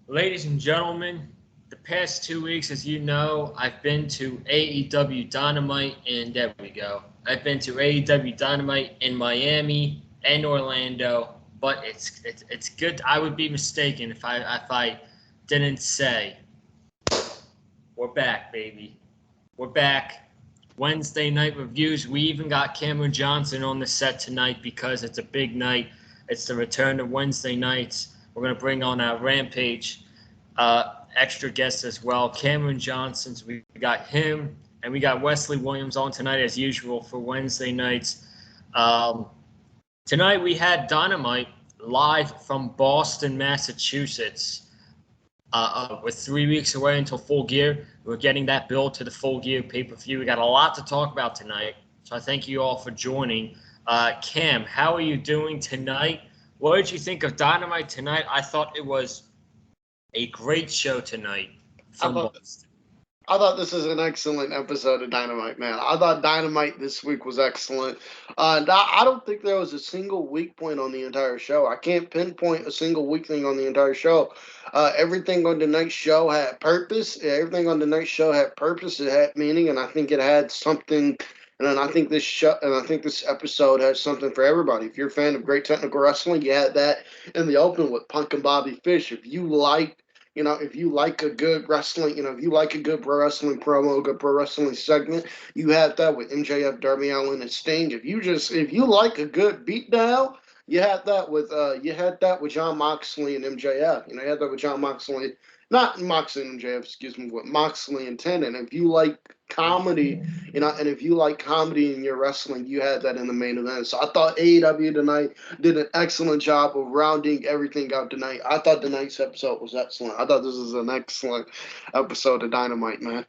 Ladies and gentlemen, the past 2 weeks, as you know, I've been to AEW Dynamite, and there we go. I've been to AEW Dynamite in Miami and Orlando, but it's good. I would be mistaken if I didn't say we're back, baby. We're back. Wednesday night reviews. We even got Cameron Johnson on the set tonight because it's a big night. It's the return of Wednesday nights. We're going to bring on our Rampage extra guests as well. Cameron Johnson's. We got him, and we got Wesley Williams on tonight as usual for Wednesday nights. Um, Tonight we had Dynamite live from Boston, Massachusetts. We're 3 weeks away until Full Gear. We're getting that build to the Full Gear pay-per-view. We got a lot to talk about tonight, so I thank you all for joining. Cam, how are you doing tonight? What did you think of Dynamite tonight? I thought it was a great show tonight I from thought Boston. I thought this was an excellent episode of Dynamite, man. I thought Dynamite this week was excellent. And I don't think there was a single weak point on the entire show. I can't pinpoint a single weak thing on the entire show. Everything on tonight's show had purpose. Everything on tonight's show had purpose. It had meaning, and I think it had something. And then I think this episode has something for everybody. If you're a fan of great technical wrestling, you had that in the open with Punk and Bobby Fish. If you like a good wrestling, if you like a good pro wrestling promo, a good pro wrestling segment, you had that with MJF, Darby Allen, and Sting. If you like a good beatdown, you had that with John Moxley and MJF. You had that with John Moxley, not Moxley and MJF, excuse me, with Moxley and Tendon. If you like comedy, and if you like comedy in your wrestling, you had that in the main event. So I thought AEW tonight did an excellent job of rounding everything out tonight. I thought tonight's episode was excellent. I thought this was an excellent episode of Dynamite, man.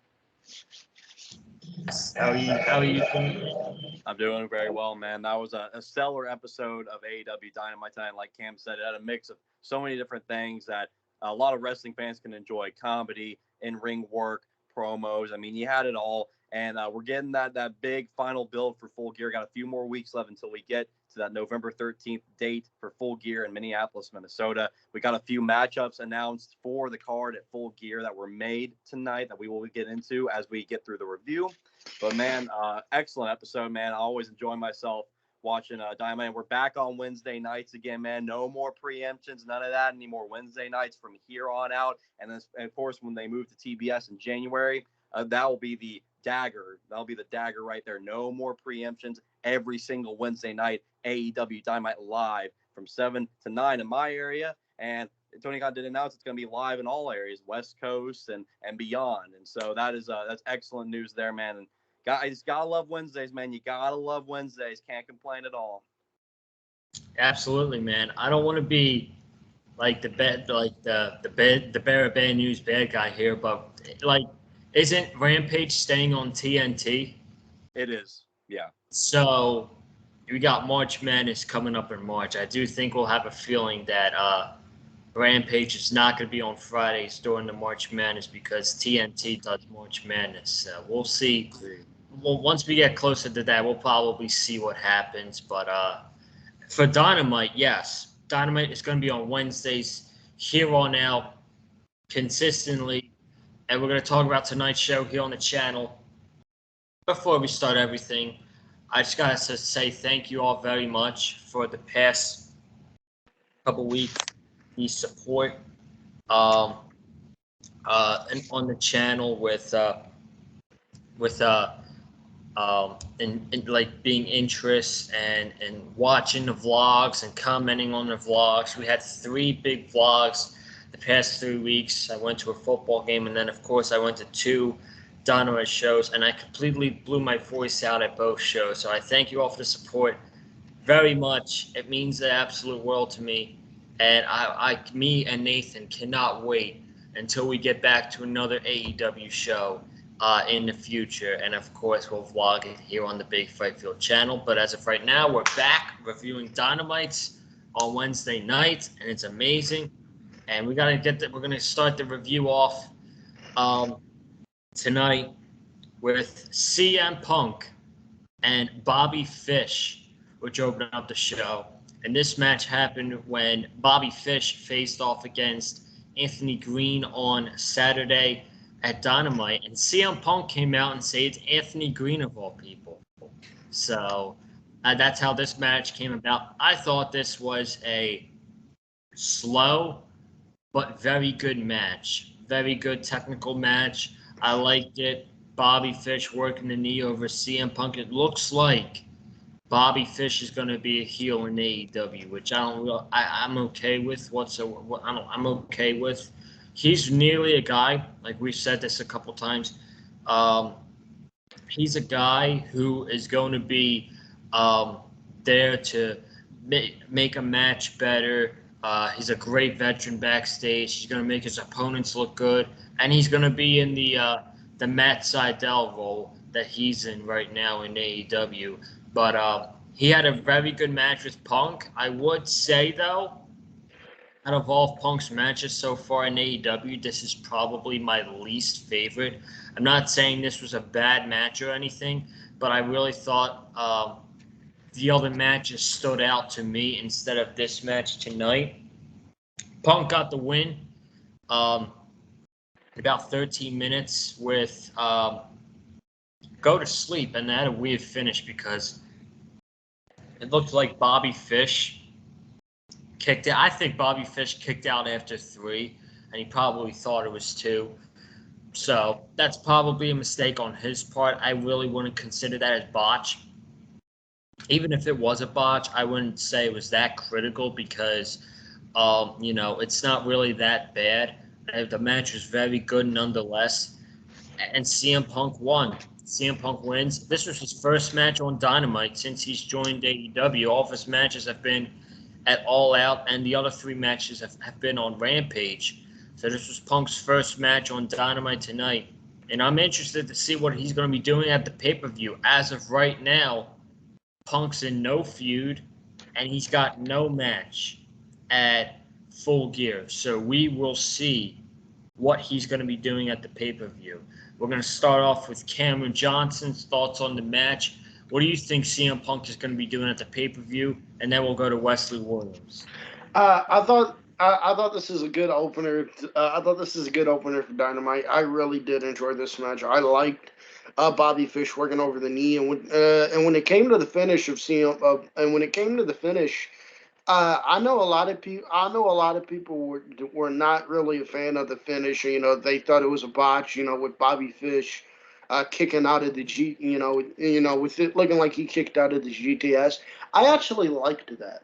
How are you doing? I'm doing very well, man. That was a stellar episode of AEW Dynamite tonight. Like Cam said, it had a mix of so many different things that a lot of wrestling fans can enjoy: comedy, in-ring work, promos. I mean, you had it all. And we're getting that big final build for Full Gear. Got a few more weeks left until we get to that November 13th date for Full Gear in Minneapolis, Minnesota. We got a few matchups announced for the card at Full Gear that were made tonight that we will get into as we get through the review. But man, excellent episode, man. I always enjoy myself watching Dynamite. We're back on Wednesday nights again, man. No more preemptions, none of that anymore. Wednesday nights from here on out. And then, of course, when they move to TBS in January, that will be the dagger. That'll be the dagger right there. No more preemptions. Every single Wednesday night, AEW Dynamite live from 7 to 9 in my area. And Tony Khan did announce it's going to be live in all areas, West Coast and beyond. And so that's excellent news there, man. And I just gotta love Wednesdays, man. You gotta love Wednesdays. Can't complain at all. Absolutely, man. I don't want to be like the bearer of bad news bad guy here, but like, isn't Rampage staying on TNT? It is, yeah. So we got March Madness coming up in March. I do think we'll have a feeling that Rampage is not going to be on Fridays during the March Madness because TNT does March Madness. We'll see. Well, once we get closer to that, we'll probably see what happens. But for Dynamite, yes, Dynamite is going to be on Wednesdays here on out consistently. And we're going to talk about tonight's show here on the channel. Before we start everything, I just got to say thank you all very much for the past couple weeks, the support and on the channel with like being interest and watching the vlogs and commenting on the vlogs. We had 3 big vlogs the past 3 weeks. I went to a football game, and then of course I went to 2 Dynamite shows, and I completely blew my voice out at both shows. So I thank you all for the support very much. It means the absolute world to me, and me and Nathan cannot wait until we get back to another AEW show in the future. And of course, we'll vlog it here on the Big Fight Field channel. But as of right now, we're back reviewing Dynamites on Wednesday night, and it's amazing. And we're gonna start the review off tonight with CM Punk and Bobby Fish, which opened up the show. And this match happened when Bobby Fish faced off against Anthony Green on Saturday at Dynamite, and CM Punk came out and said it's Anthony Green of all people. So that's how this match came about. I thought this was a slow but very good match. Very good technical match. I liked it. Bobby Fish working the knee over CM Punk. It looks like Bobby Fish is going to be a heel in AEW, which I'm okay with whatsoever. I'm okay with. He's nearly a guy, like we've said this a couple times. He's a guy who is going to be there to make a match better. He's a great veteran backstage. He's going to make his opponents look good, and he's going to be in the Matt Sydal role that he's in right now in AEW. But he had a very good match with Punk. I would say, though, out of all of Punk's matches so far in AEW, this is probably my least favorite. I'm not saying this was a bad match or anything, but I really thought the other matches stood out to me instead of this match tonight. Punk got the win. About 13 minutes with go to sleep, and that had a weird finish because it looked like Bobby Fish kicked out. I think Bobby Fish kicked out after 3, and he probably thought it was 2. So that's probably a mistake on his part. I really wouldn't consider that as botch. Even if it was a botch, I wouldn't say it was that critical because, it's not really that bad. The match was very good nonetheless. And CM Punk won. CM Punk wins. This was his first match on Dynamite since he's joined AEW. All of his matches have been at All Out, and the other 3 matches have been on Rampage. So this was Punk's first match on Dynamite tonight. And I'm interested to see what he's going to be doing at the pay-per-view. As of right now, Punk's in no feud, and he's got no match at Full Gear. So we will see what he's going to be doing at the pay-per-view. We're going to start off with Cameron Johnson's thoughts on the match. What do you think CM Punk is going to be doing at the pay-per-view? And then we'll go to Wesley Williams. I thought this is a good opener. I thought this is a good opener for Dynamite. I really did enjoy this match. I liked Bobby Fish working over the knee, and when it came to the finish of CM, I know a lot of people. I know a lot of people were not really a fan of the finish. They thought it was a botch. With Bobby Fish kicking out of the with it looking like he kicked out of the GTS. I actually liked that.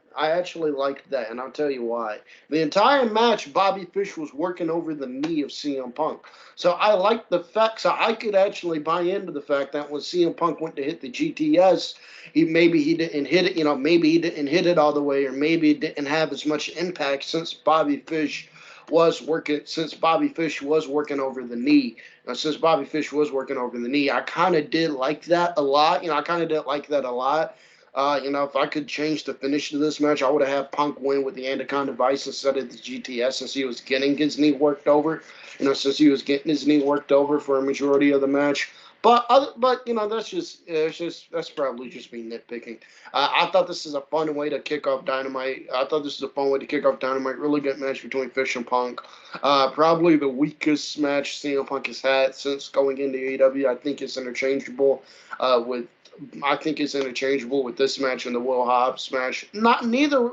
And I'll tell you why. The entire match, Bobby Fish was working over the knee of CM Punk. So I liked the fact. So I could actually buy into the fact that when CM Punk went to hit the GTS, maybe he didn't hit it. Maybe he didn't hit it all the way, or maybe it didn't have as much impact since Bobby Fish was working over the knee. I kind of did like that a lot. If I could change the finish to this match, I would have had Punk win with the Anaconda Vice instead of the GTS, since he was getting his knee worked over. Since he was getting his knee worked over for a majority of the match. But that's probably just me nitpicking. I thought this is a fun way to kick off Dynamite. Really good match between Fish and Punk. Probably the weakest match CM Punk has had since going into AEW. I think it's interchangeable with this match and the Will Hobbs match. Neither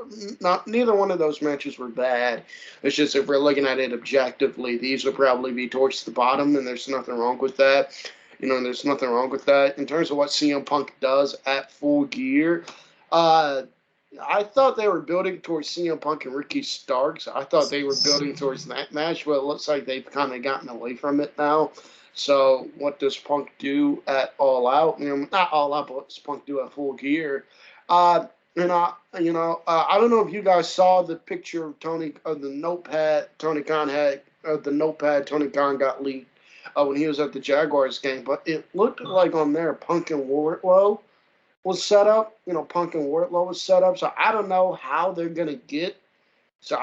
one of those matches were bad. It's just, if we're looking at it objectively, these would probably be towards the bottom, and there's nothing wrong with that. There's nothing wrong with that. In terms of what CM Punk does at Full Gear, I thought they were building towards CM Punk and Ricky Starks. I thought they were building towards that match, but it looks like they've kind of gotten away from it now. So what does Punk do at All Out? Not All Out, but what does Punk do at Full Gear? I don't know if you guys saw the picture of the notepad Tony Khan had. The notepad Tony Khan got leaked when he was at the Jaguars game, but it looked like on there Punk and Wardlow was set up. So I don't know how they're gonna get. the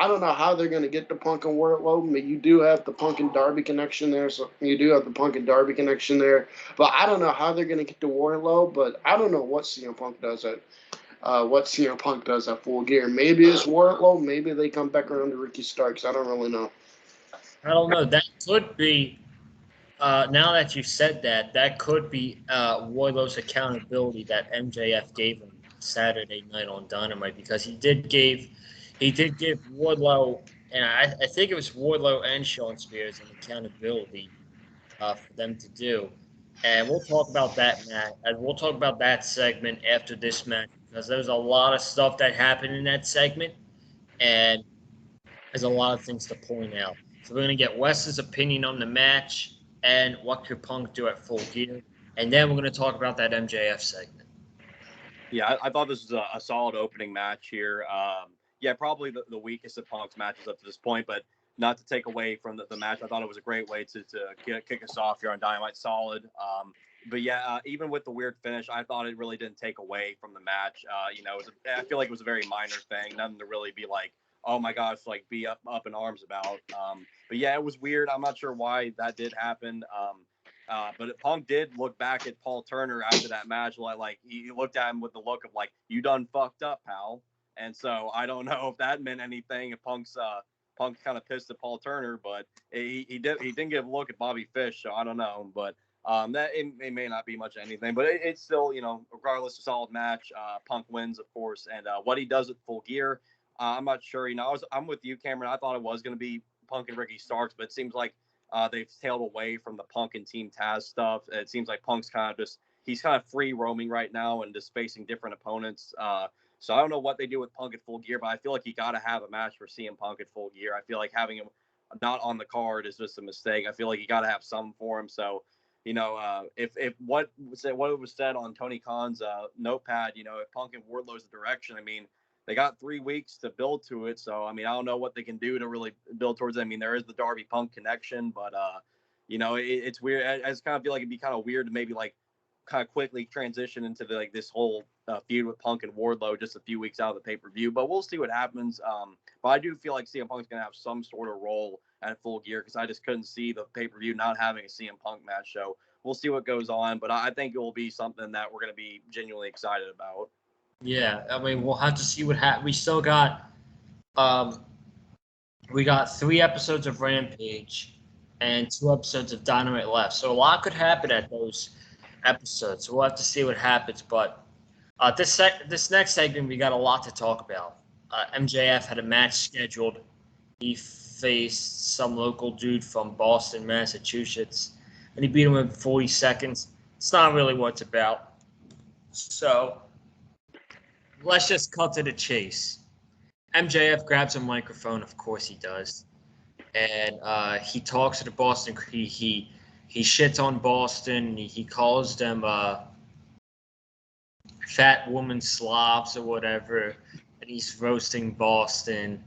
Punk and Wardlow. I mean, you do have the Punk and Darby connection there. But I don't know how they're gonna get to Wardlow. But I don't know what CM Punk does at Full Gear. Maybe it's Wardlow. Maybe they come back around to Ricky Starks. I don't really know. I don't know. That could be. Now that you said that, that could be Wardlow's accountability that MJF gave him Saturday night on Dynamite, because he did give Wardlow, and I think it was Wardlow and Shawn Spears, an accountability for them to do. And we'll talk about that, Matt, and we'll talk about that segment after this match, because there's a lot of stuff that happened in that segment, and there's a lot of things to point out. So we're going to get Wes's opinion on the match and what could Punk do at Full Gear, and then we're going to talk about that MJF segment. Yeah, I thought this was a solid opening match here. Yeah, probably the weakest of Punk's matches up to this point, but not to take away from the match. I thought it was a great way to kick us off here on Dynamite. Solid. But yeah, even with the weird finish, I thought it really didn't take away from the match. I feel like it was a very minor thing, nothing to really be like, oh my gosh, like be up in arms about. But yeah, it was weird. I'm not sure why that did happen. But Punk did look back at Paul Turner after that match, like he looked at him with the look of like, you done fucked up, pal. And so I don't know if that meant anything. If Punk's kind of pissed at Paul Turner, but he didn't give a look at Bobby Fish, so I don't know. But that it may not be much of anything, but it's still, regardless, a solid match. Punk wins, of course, and what he does at Full Gear, I'm not sure. I'm with you, Cameron. I thought it was going to be Punk and Ricky Starks, but it seems like they've tailed away from the Punk and Team Taz stuff. It seems like Punk's he's kind of free roaming right now and just facing different opponents. So I don't know what they do with Punk at Full Gear, but I feel like you got to have a match for CM Punk at Full Gear. I feel like having him not on the card is just a mistake. I feel like you got to have some for him. So, if what was said on Tony Khan's notepad, if Punk and Wardlow's the direction, I mean, they got 3 weeks to build to it. So, I mean, I don't know what they can do to really build towards it. I mean, there is the Darby Punk connection, but, it's weird. I just kind of feel like it'd be kind of weird to maybe like kind of quickly transition into this whole feud with Punk and Wardlow just a few weeks out of the pay-per-view, but we'll see what happens. But I do feel like CM Punk's going to have some sort of role at Full Gear, because I just couldn't see the pay-per-view not having a CM Punk match. So we'll see what goes on, but I think it will be something that we're going to be genuinely excited about. Yeah, I mean, we'll have to see what happens. We got 3 episodes of Rampage and 2 episodes of Dynamite left, so a lot could happen at those episodes. So we'll have to see what happens. But this next segment, we got a lot to talk about. MJF had a match scheduled. He faced some local dude from Boston, Massachusetts, and he beat him in 40 seconds. It's not really what it's about. So let's just cut to the chase. MJF grabs a microphone, of course he does, and he talks to the Boston. He shits on Boston. He calls them fat woman slobs or whatever, and he's roasting Boston.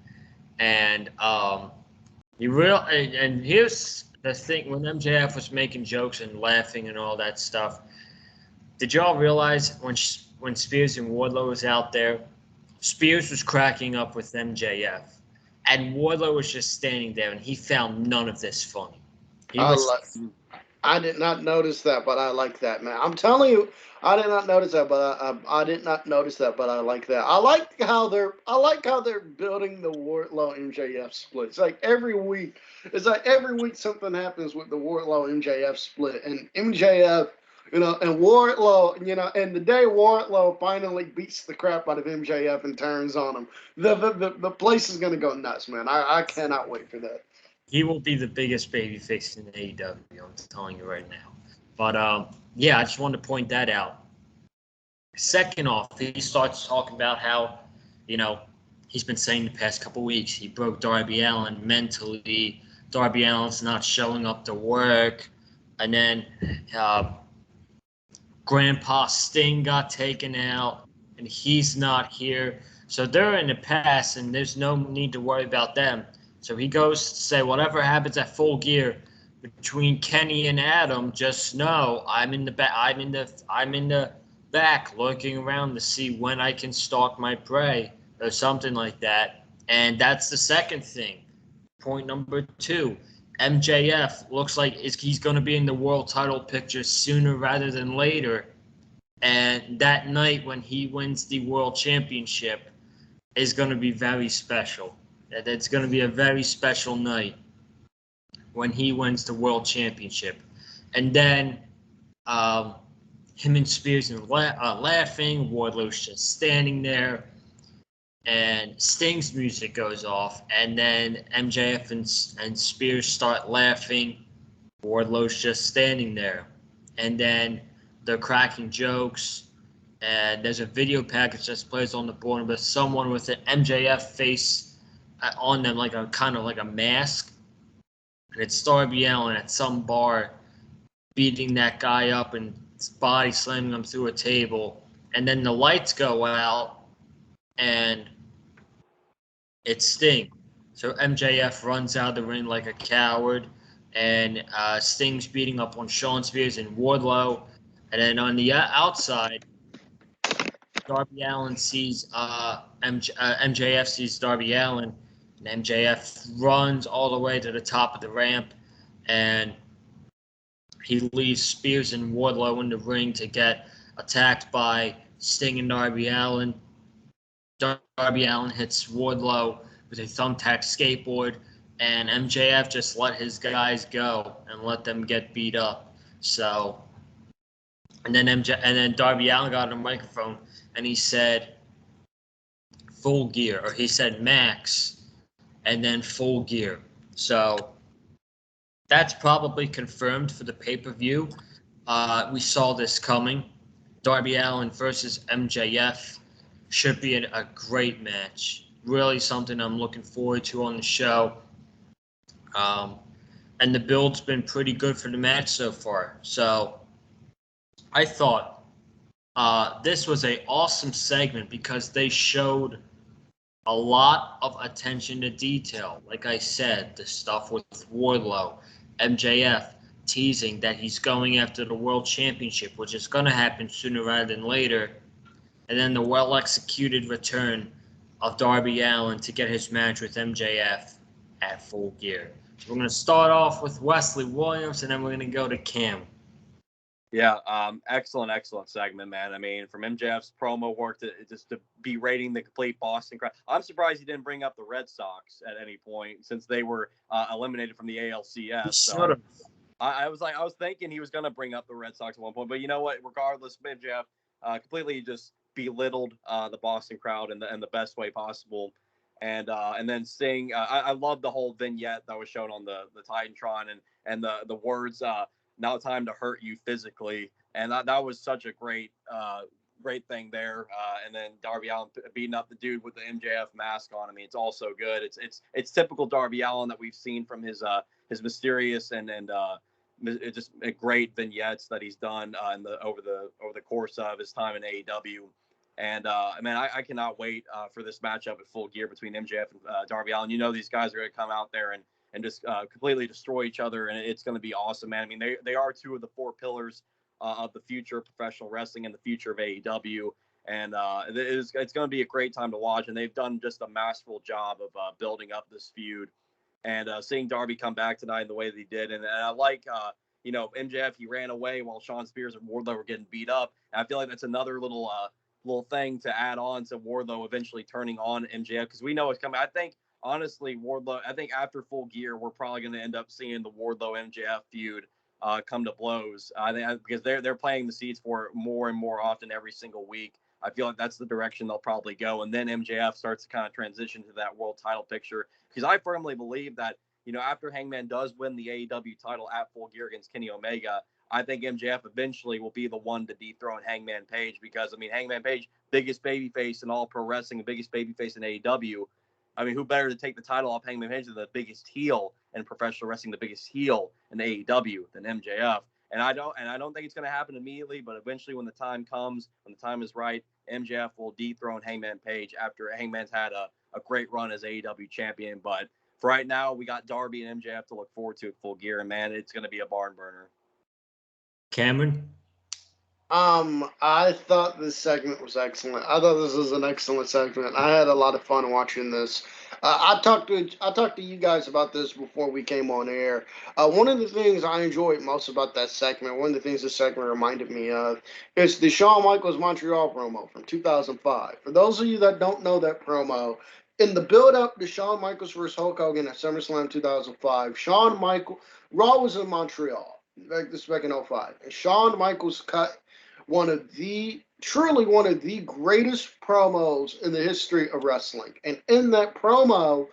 And and here's the thing: when MJF was making jokes and laughing and all that stuff, did y'all realize when Spears and Wardlow was out there, Spears was cracking up with MJF, and Wardlow was just standing there, and he found none of this funny. I did not notice that, but I like that, man. I'm telling you, I did not notice that, but I did not notice that, but I like that. I like how they're building the Wardlow MJF split. It's like every week something happens with the Wardlow MJF split, and MJF, and Wardlow, and the day Wardlow finally beats the crap out of MJF and turns on him, the place is gonna go nuts, man. I cannot wait for that. He will be the biggest babyface in AEW, I'm telling you right now. But, yeah, I just wanted to point that out. Second off, he starts talking about how, he's been saying the past couple weeks, he broke Darby Allen mentally. Darby Allen's not showing up to work. And then Grandpa Sting got taken out, and he's not here. So they're in the past, and there's no need to worry about them. So he goes to say, whatever happens at Full Gear between Kenny and Adam, just know I'm in the back. I'm in the back, looking around to see when I can stalk my prey, or something like that. And that's the second thing. Point number 2: MJF looks like he's going to be in the world title picture sooner rather than later. And that night when he wins the world championship is going to be very special. That's going to be a very special night. when he wins the World Championship. And then him and Spears are laughing. Wardlow's just standing there. And Sting's music goes off. And then MJF and Spears start laughing. Wardlow's just standing there. And then they're cracking jokes. And there's a video package that plays on the board with someone with an MJF face on them, like a kind of like a mask. And it's Darby Allen at some bar beating that guy up and body slamming him through a table. And then the lights go out and it's Sting. So MJF runs out of the ring like a coward, and Sting's beating up on Shawn Spears and Wardlow. And then on the outside, Darby Allen sees MJF sees Darby Allen, and MJF runs all the way to the top of the ramp, and he leaves Spears and Wardlow in the ring to get attacked by Sting and Darby Allen. Darby Allen hits Wardlow with a thumbtack skateboard, and MJF just let his guys go and let them get beat up. So, and then Darby Allen got on the microphone and he said full gear, or he said max, and then full gear. So that's probably confirmed for the pay-per-view. We saw this coming. Darby Allen versus MJF should be a great match. Really something I'm looking forward to on the show. And the build's been pretty good for the match so far. So I thought this was an awesome segment because they showed a lot of attention to detail. Like I said, the stuff with Wardlow, MJF teasing that he's going after the World Championship, which is going to happen sooner rather than later. And then the well-executed return of Darby Allen to get his match with MJF at Full Gear. So we're going to start off with Wesley Williams, and then we're going to go to Cam. Yeah, excellent segment, man. I mean, from MJF's promo work to berating the complete Boston crowd. I'm surprised he didn't bring up the Red Sox at any point since they were eliminated from the ALCS. So I was thinking he was going to bring up the Red Sox at one point, but you know what? Regardless, MJF completely just belittled the Boston crowd in the best way possible. And then Sting, I love the whole vignette that was shown on the Titantron and the words, now time to hurt you physically. And that was such a great thing there. And then Darby Allen beating up the dude with the MJF mask on. I mean, it's all so good. It's typical Darby Allen that we've seen from his mysterious and just great vignettes that he's done over the course of his time in AEW. And man, I cannot wait for this matchup at Full Gear between MJF and Darby Allen. You know, these guys are going to come out there and just completely destroy each other, and it's going to be awesome, man. I mean, they are two of the four pillars of the future of professional wrestling and the future of AEW, and it's going to be a great time to watch. And they've done just a masterful job of building up this feud, and seeing Darby come back tonight in the way that he did, and I like. MJF, he ran away while Shawn Spears and Wardlow were getting beat up. And I feel like that's another little thing to add on to Wardlow eventually turning on MJF, because we know it's coming. I think, honestly, I think after Full Gear, we're probably going to end up seeing the Wardlow MJF feud come to blows. Because they're playing the seeds for it more and more often every single week. I feel like that's the direction they'll probably go. And then MJF starts to kind of transition to that world title picture. Because I firmly believe that, after Hangman does win the AEW title at Full Gear against Kenny Omega, I think MJF eventually will be the one to dethrone Hangman Page, because, Hangman Page, biggest babyface in all pro wrestling, the biggest babyface in AEW. Who better to take the title off Hangman Page than the biggest heel in professional wrestling, the biggest heel in AEW than MJF? And I don't think it's going to happen immediately, but eventually when the time comes, when the time is right, MJF will dethrone Hangman Page after Hangman's had a great run as AEW champion. But for right now, we got Darby and MJF to look forward to at Full Gear, and man, it's going to be a barn burner. Cameron? I thought this segment was excellent. I thought this was an excellent segment. I had a lot of fun watching this. I talked to you guys about this before we came on air. One of the things I enjoyed most about that segment, one of the things this segment reminded me of, is the Shawn Michaels Montreal promo from 2005. For those of you that don't know that promo, in the build-up to Shawn Michaels versus Hulk Hogan at SummerSlam 2005, Raw was in Montreal. This is back in 05. And Shawn Michaels cut truly one of the greatest promos in the history of wrestling. And in that promo,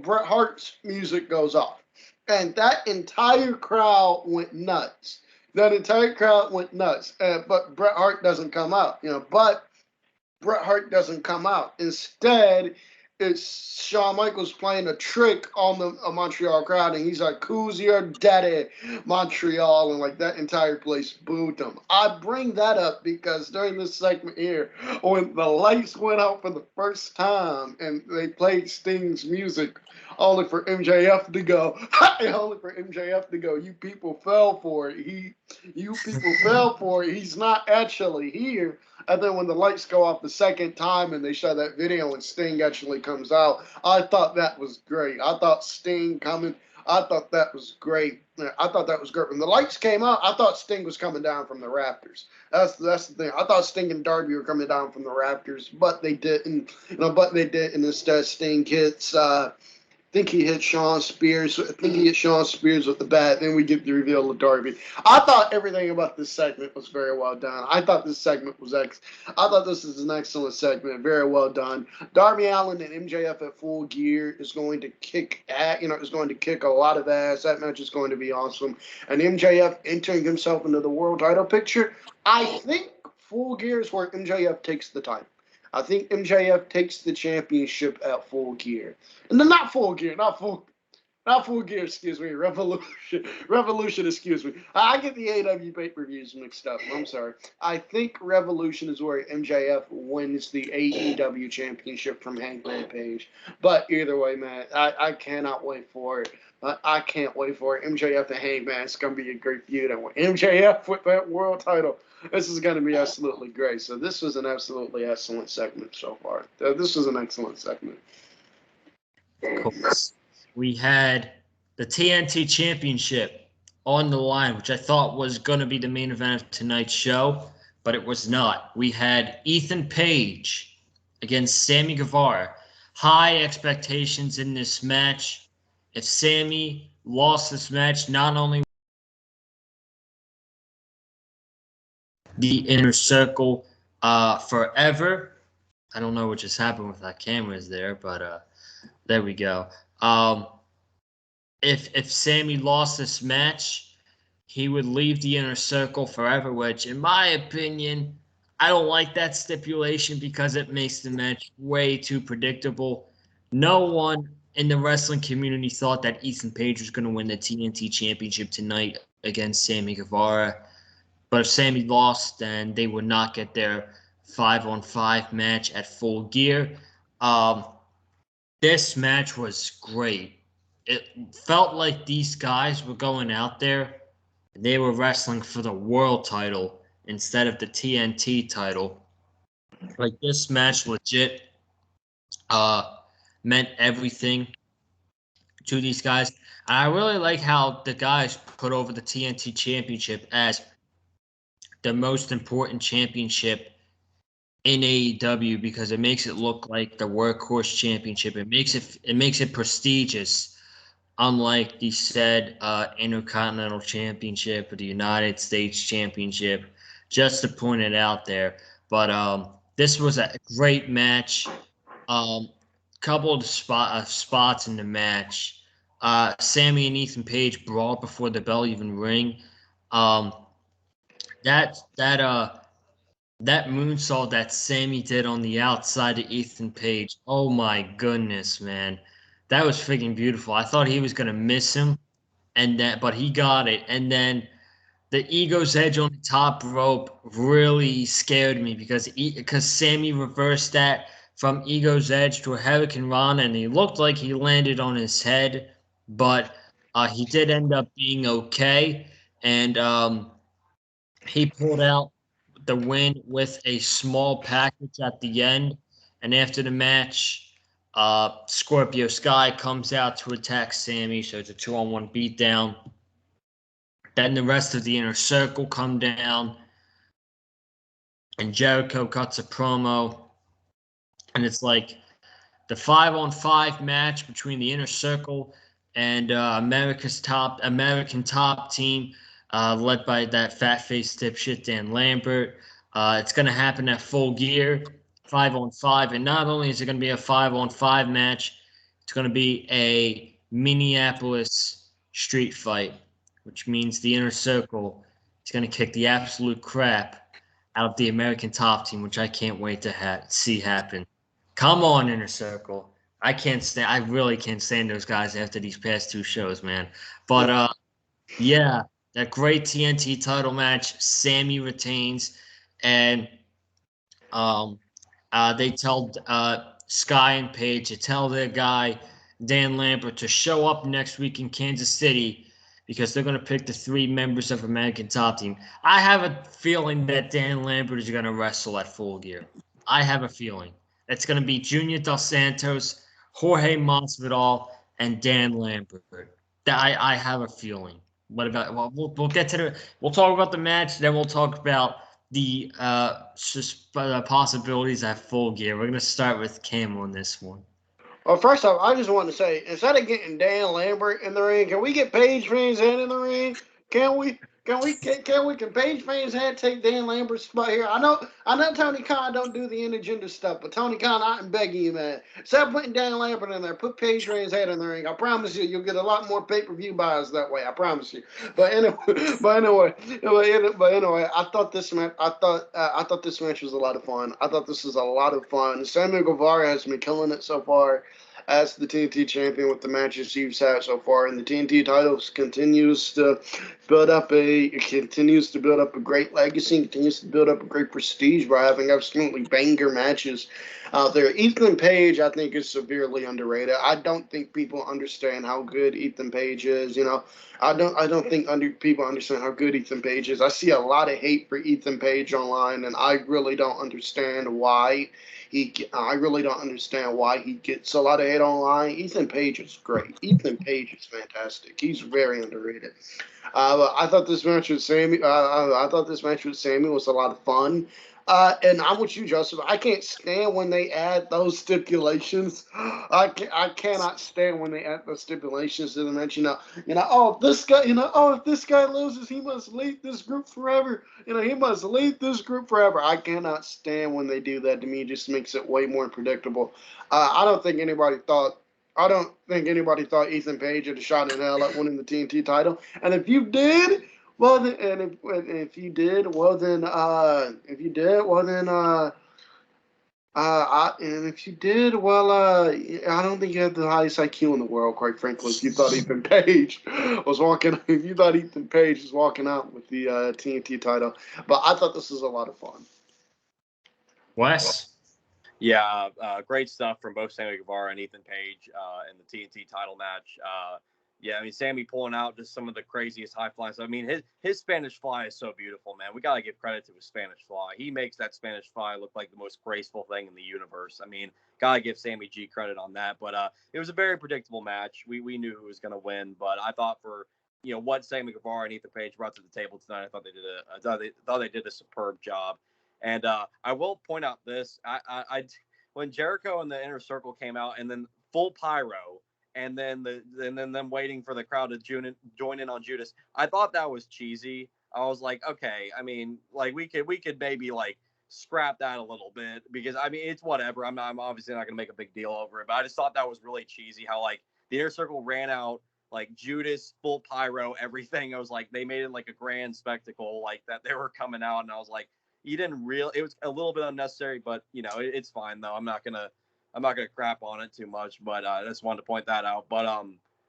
Bret Hart's music goes off. And that entire crowd went nuts. But Bret Hart doesn't come out. Bret Hart doesn't come out. Instead, it's Shawn Michaels playing a trick on the Montreal crowd, and he's like, "Who's your daddy, Montreal?" And like that entire place booed him. I bring that up because during this segment here, when the lights went out for the first time and they played Sting's music, only for MJF to go, you people fell for it. You people fell for it. He's not actually here. And then when the lights go off the second time and they show that video and Sting actually comes out, I thought that was great. I thought that was great. When the lights came out, I thought Sting was coming down from the rafters. That's the thing. I thought Sting and Darby were coming down from the rafters, but they didn't. And instead Sting hits. I think he hit Sean Spears with the bat. Then we get the reveal of Darby. I thought everything about this segment was very well done. I thought this is an excellent segment. Very well done. Darby Allen and MJF at Full Gear is going to kick a lot of ass. That match is going to be awesome. And MJF entering himself into the world title picture. I think Full Gear is where MJF takes the title. I think MJF takes the championship at Full Gear. And then not Full Gear, excuse me, Revolution, excuse me. I get the AEW pay-per-views mixed up. I'm sorry. I think Revolution is where MJF wins the AEW championship from Hangman Page. But either way, man, I cannot wait for it. I can't wait for it. MJF and Hangman, it's going to be a great feud. And MJF with that world title, this is going to be absolutely great. So this was an absolutely excellent segment so far. This was an excellent segment. Of course. We had the TNT Championship on the line, which I thought was going to be the main event of tonight's show, but it was not. We had Ethan Page against Sammy Guevara. High expectations in this match. If Sammy lost this match, not only the Inner Circle forever. I don't know what just happened with that cameras there, but there we go. If Sammy lost this match, he would leave the Inner Circle forever, which, in my opinion, I don't like that stipulation because it makes the match way too predictable. No one in the wrestling community thought that Ethan Page was going to win the TNT Championship tonight against Sammy Guevara. But if Sammy lost, then they would not get their 5-on-5 match at Full Gear. This match was great. It felt like these guys were going out there and they were wrestling for the world title instead of the TNT title. Like, this match legit meant everything to these guys. And I really like how the guys put over the TNT Championship as the most important championship in AEW because it makes it look like the workhorse championship. It makes it prestigious, unlike the said Intercontinental Championship or the United States Championship, just to point it out there. But this was a great match. Couple of spots in the match. Sammy and Ethan Page brawled before the bell even ring. That moonsault that Sammy did on the outside of Ethan Page, oh my goodness, man. That was freaking beautiful. I thought he was going to miss him, but he got it. And then the Ego's Edge on the top rope really scared me because Sammy reversed that from Ego's Edge to a Hurricane Rana, and he looked like he landed on his head, but he did end up being okay. And he pulled out the win with a small package at the end. And after the match, Scorpio Sky comes out to attack Sammy, so it's a 2-on-1 beatdown. Then the rest of the Inner Circle come down. and Jericho cuts a promo, and it's like the 5-on-5 match between the Inner Circle and American top team, led by that fat-faced dipshit Dan Lambert. It's going to happen at Full Gear, 5-on-5, and not only is it going to be a 5-on-5 match, it's going to be a Minneapolis street fight, which means the Inner Circle is going to kick the absolute crap out of the American top team, which I can't wait to see happen. Come on, Inner Circle. I really can't stand those guys after these past two shows, man. But yeah, that great TNT title match, Sammy retains, and they tell Sky and Paige to tell their guy Dan Lambert to show up next week in Kansas City because they're going to pick the 3 members of American Top Team. I have a feeling that Dan Lambert is going to wrestle at Full Gear. I have a feeling. It's going to be Junior Dos Santos, Jorge Masvidal, and Dan Lambert. I have a feeling. What about? Well, we'll get to we'll talk about the match, then we'll talk about the possibilities at Full Gear. We're gonna start with Cam on this one. Well, first off, I just want to say, instead of getting Dan Lambert in the ring, can we get Paige Van Zandt in the ring? Can we? Can Paige Van Zandt take Dan Lambert's spot here? I know Tony Khan don't do the intergender stuff, but Tony Khan, I'm begging you, man. Instead of putting Dan Lambert in there, put Paige Van Zandt in the ring. I promise you'll get a lot more pay-per-view buys that way. I promise you. But anyway, I thought this match was a lot of fun. I thought this was a lot of fun. Sammy Guevara has been killing it so far as the TNT champion with the matches he's had so far, and the TNT titles continues to build up a great legacy, continues to build up a great prestige by having absolutely banger matches out there. Ethan Page, I think, is severely underrated. I don't think people understand how good Ethan Page is. I don't think people understand how good Ethan Page is. I see a lot of hate for Ethan Page online, and I really don't understand why. I really don't understand why he gets a lot of hate online. Ethan Page is great. Ethan Page is fantastic. He's very underrated. I thought this match with Sammy. Was a lot of fun. And I'm with you, Joseph. I can't stand when they add those stipulations. I cannot stand when they add those stipulations to the match. If this guy loses, he must leave this group forever. He must leave this group forever. I cannot stand when they do that. To me, it just makes it way more predictable. I don't think anybody thought Ethan Page had a shot in hell at winning the TNT title. And if you did, I don't think you had the highest IQ in the world, quite frankly. If you thought Ethan Page was walking out with the TNT title, but I thought this was a lot of fun. Wes? Yeah, great stuff from both Sammy Guevara and Ethan Page in the TNT title match. Yeah, I mean, Sammy pulling out just some of the craziest high flies. I mean, his Spanish fly is so beautiful, man. We got to give credit to his Spanish fly. He makes that Spanish fly look like the most graceful thing in the universe. I mean, got to give Sammy G credit on that. But it was a very predictable match. We knew who was going to win. But I thought for, what Sammy Guevara and Ethan Page brought to the table tonight, I thought they did a superb job. And I will point out this. I when Jericho and the Inner Circle came out and then full pyro, and then them waiting for the crowd to join in on Judas. I thought that was cheesy. I was like, okay, I mean, like we could maybe like scrap that a little bit because I mean it's whatever. I'm obviously not gonna make a big deal over it, but I just thought that was really cheesy how like the Inner Circle ran out like Judas full pyro everything. I was like they made it like a grand spectacle like that they were coming out, and I was like it was a little bit unnecessary, but it's fine though. I'm not gonna crap on it too much, but I just wanted to point that out. But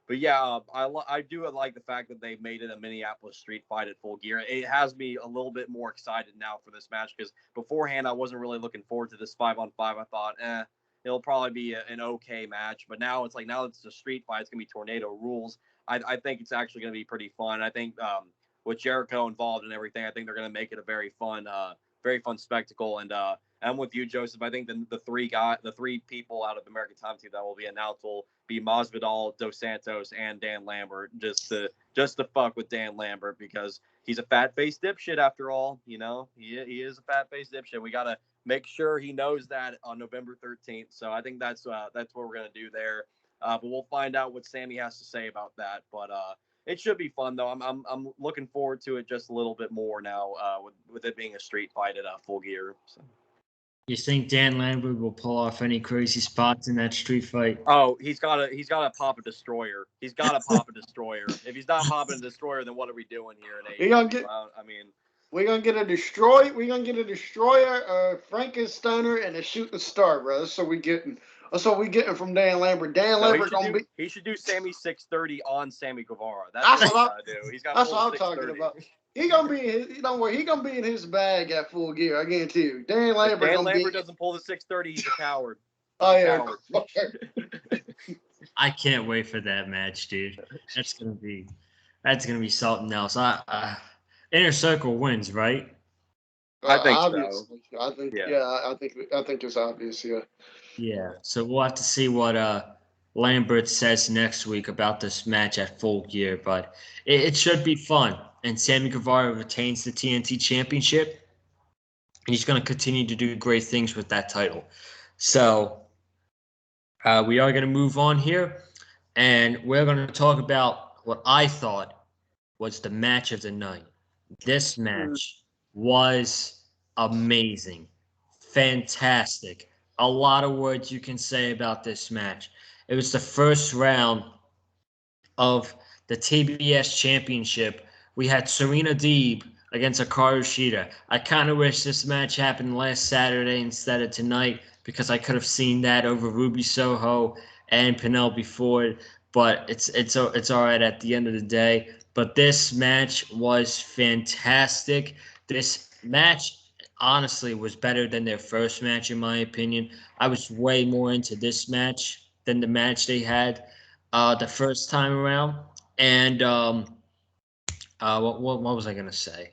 yeah, I do like the fact that they made it a Minneapolis street fight at Full Gear. It has me a little bit more excited now for this match because beforehand I wasn't really looking forward to this 5-on-5. I thought, it'll probably be an okay match. But now it's a street fight. It's gonna be tornado rules. I think it's actually gonna be pretty fun. I think with Jericho involved and everything, I think they're gonna make it a very fun spectacle. And I'm with you, Joseph. I think the three people out of the American Top Team that will be announced will be Masvidal, Dos Santos, and Dan Lambert. Just to fuck with Dan Lambert because he's a fat-faced dipshit after all. You know, he is a fat-faced dipshit. We got to make sure he knows that on November 13th. So I think that's what we're going to do there. But we'll find out what Sammy has to say about that. But it should be fun, though. I'm looking forward to it just a little bit more now with it being a street fight at Full Gear. So. You think Dan Lambert will pull off any crazy spots in that street fight? Oh, he's got to pop a destroyer. He's got to pop a destroyer. If he's not popping a destroyer, then what are we doing here in AEW? We're gonna get a destroyer. We're gonna get a destroyer, a Frankensteiner, and a shooting star, bro. That's what we getting from Dan Lambert. Lambert he should do Sammy 630 on Sammy Guevara. That's what I do. He's got. That's what I'm talking about. He gonna be. Don't worry. He gonna be in his bag at Full Gear. I guarantee you. Dan Lambert doesn't pull the 630. He's a coward. Oh yeah. I can't wait for that match, dude. That's gonna be something else. Inner Circle wins, right? I think so. I think it's obvious. Yeah. Yeah. So we'll have to see what Lambert says next week about this match at Full Gear, but it should be fun. And Sammy Guevara retains the TNT Championship, and he's going to continue to do great things with that title. So we are going to move on here, and we're going to talk about what I thought was the match of the night. This match was amazing, fantastic. A lot of words you can say about this match. It was the first round of the TBS Championship. We had Serena Deeb against Hikaru Shida. I kind of wish this match happened last Saturday instead of tonight because I could have seen that over Ruby Soho and Penelope Ford. But it's all right at the end of the day. But this match was fantastic. This match, honestly, was better than their first match, in my opinion. I was way more into this match than the match they had the first time around. And what was I going to say?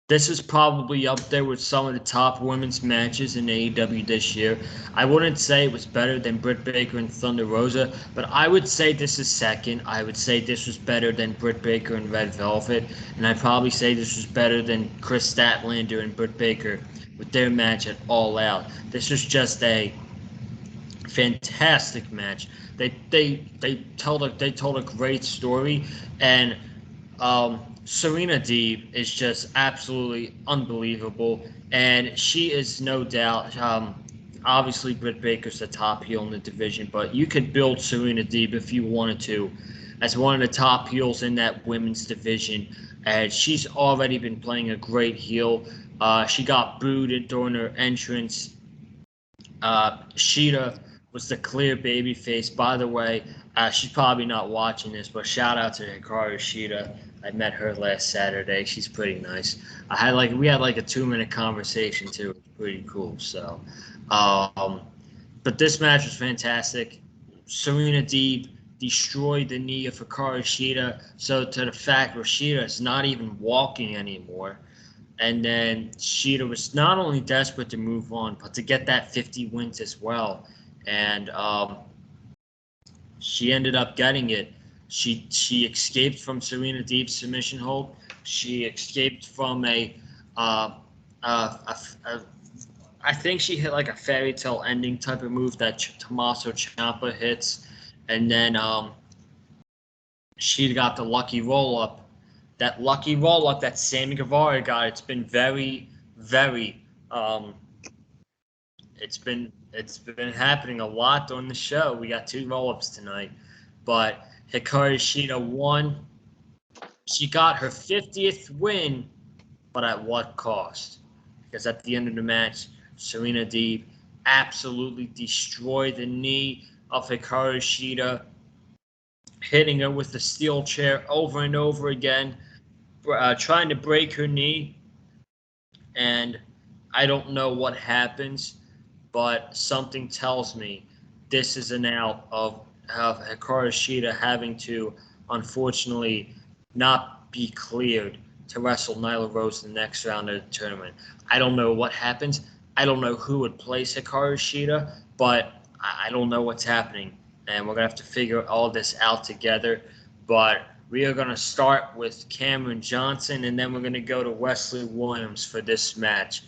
This is probably up there with some of the top women's matches in AEW this year. I wouldn't say it was better than Britt Baker and Thunder Rosa, but I would say this is second. I would say this was better than Britt Baker and Red Velvet, and I'd probably say this was better than Chris Statlander and Britt Baker with their match at All Out. This was just a fantastic match. They told a great story, and Serena Deeb is just absolutely unbelievable, and she is no doubt. Obviously, Britt Baker's the top heel in the division, but you could build Serena Deeb if you wanted to as one of the top heels in that women's division, and she's already been playing a great heel. She got booed during her entrance. Shida was the clear babyface. By the way, she's probably not watching this, but shout out to Hikaru Shida. I met her last Saturday. She's pretty nice. We had like a 2-minute conversation too. It was pretty cool. So, but this match was fantastic. Serena Deeb destroyed the knee of Hikaru Shida, so to the fact where Shida is not even walking anymore. And then Shida was not only desperate to move on, but to get that 50 wins as well. And she ended up getting it. She escaped from Serena Deeb's submission hold. She escaped from I think she hit like a fairy tale ending type of move that Tommaso Ciampa hits, and then she got the lucky roll up. That lucky roll up that Sammy Guevara got. It's been very, very. It's been happening a lot during the show. We got 2 roll ups tonight, but Hikaru Shida won. She got her 50th win, but at what cost? Because at the end of the match, Serena Deeb absolutely destroyed the knee of Hikaru Shida, hitting her with the steel chair over and over again, trying to break her knee. And I don't know what happens, but something tells me this is an out of Hikaru Shida having to, unfortunately, not be cleared to wrestle Nyla Rose in the next round of the tournament. I don't know what happens. I don't know who would place Hikaru Shida, but I don't know what's happening. And we're going to have to figure all this out together. But We are going to start with Cameron Johnson, and then we're going to go to Wesley Williams for this match.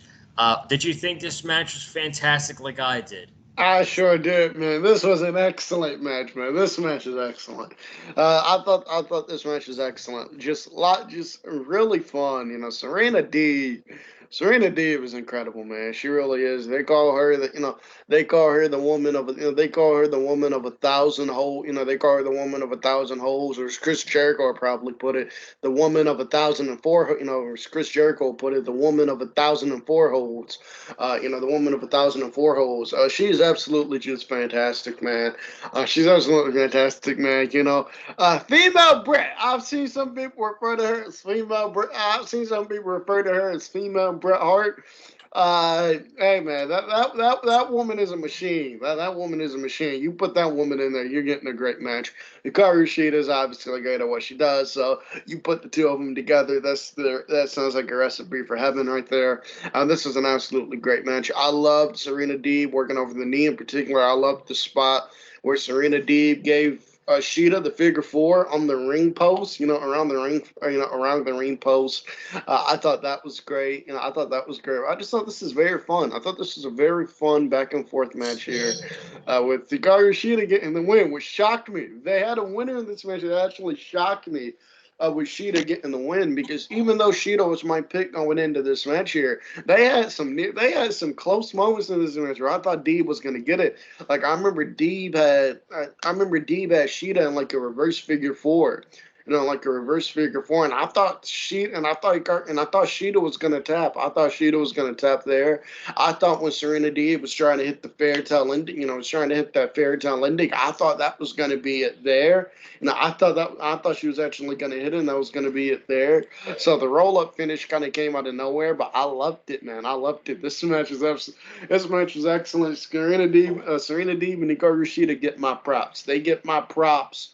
Did you think this match was fantastic like I did? I sure did, man. This was an excellent match, man. This match is excellent. I thought this match was excellent. Just really fun. Serena Deeb is incredible, man. She really is. They call her the woman of they call her the woman of a thousand holes. They call her the woman of a thousand holes, or as Chris Jericho would probably put it, the woman of 1,004. Or as Chris Jericho put it, the woman of 1,004 holes. The woman of 1,004 holes. She's absolutely just fantastic, man. She's absolutely fantastic, man. Female Bret. I've seen some people refer to her as female Bret. I've seen some people refer to her as female Bret Hart. Hey man, that woman is a machine. That woman is a machine. You put that woman in there, you're getting a great match. Hikaru Shida is obviously great at what she does, so you put the two of them together. That sounds like a recipe for heaven right there. This was an absolutely great match. I loved Serena Deeb working over the knee in particular. I loved the spot where Serena Deeb gave Shida the figure four on the ring post, around the ring post. I thought that was great. I thought that was great. I just thought this is very fun. I thought this was a very fun back and forth match here with Hikaru Shida getting the win, which shocked me. They had a winner in this match. It actually shocked me. With Shida getting the win, because even though Shida was my pick going into this match here, they had some close moments in this match where I thought Deeb was going to get it. Like I remember Deeb had Shida in like a reverse figure four. Like a reverse figure four, and I thought Shida was gonna tap. I thought Shida was gonna tap there. I thought when Serena Deeb was trying to hit the fairy tale ending, was trying to hit that fairy tale ending, I thought that was gonna be it there. I thought she was actually gonna hit it, and that was gonna be it there. So the roll up finish kind of came out of nowhere, but I loved it, man. I loved it. This match was excellent. Serena Deeb and Hikaru Shida get my props. They get my props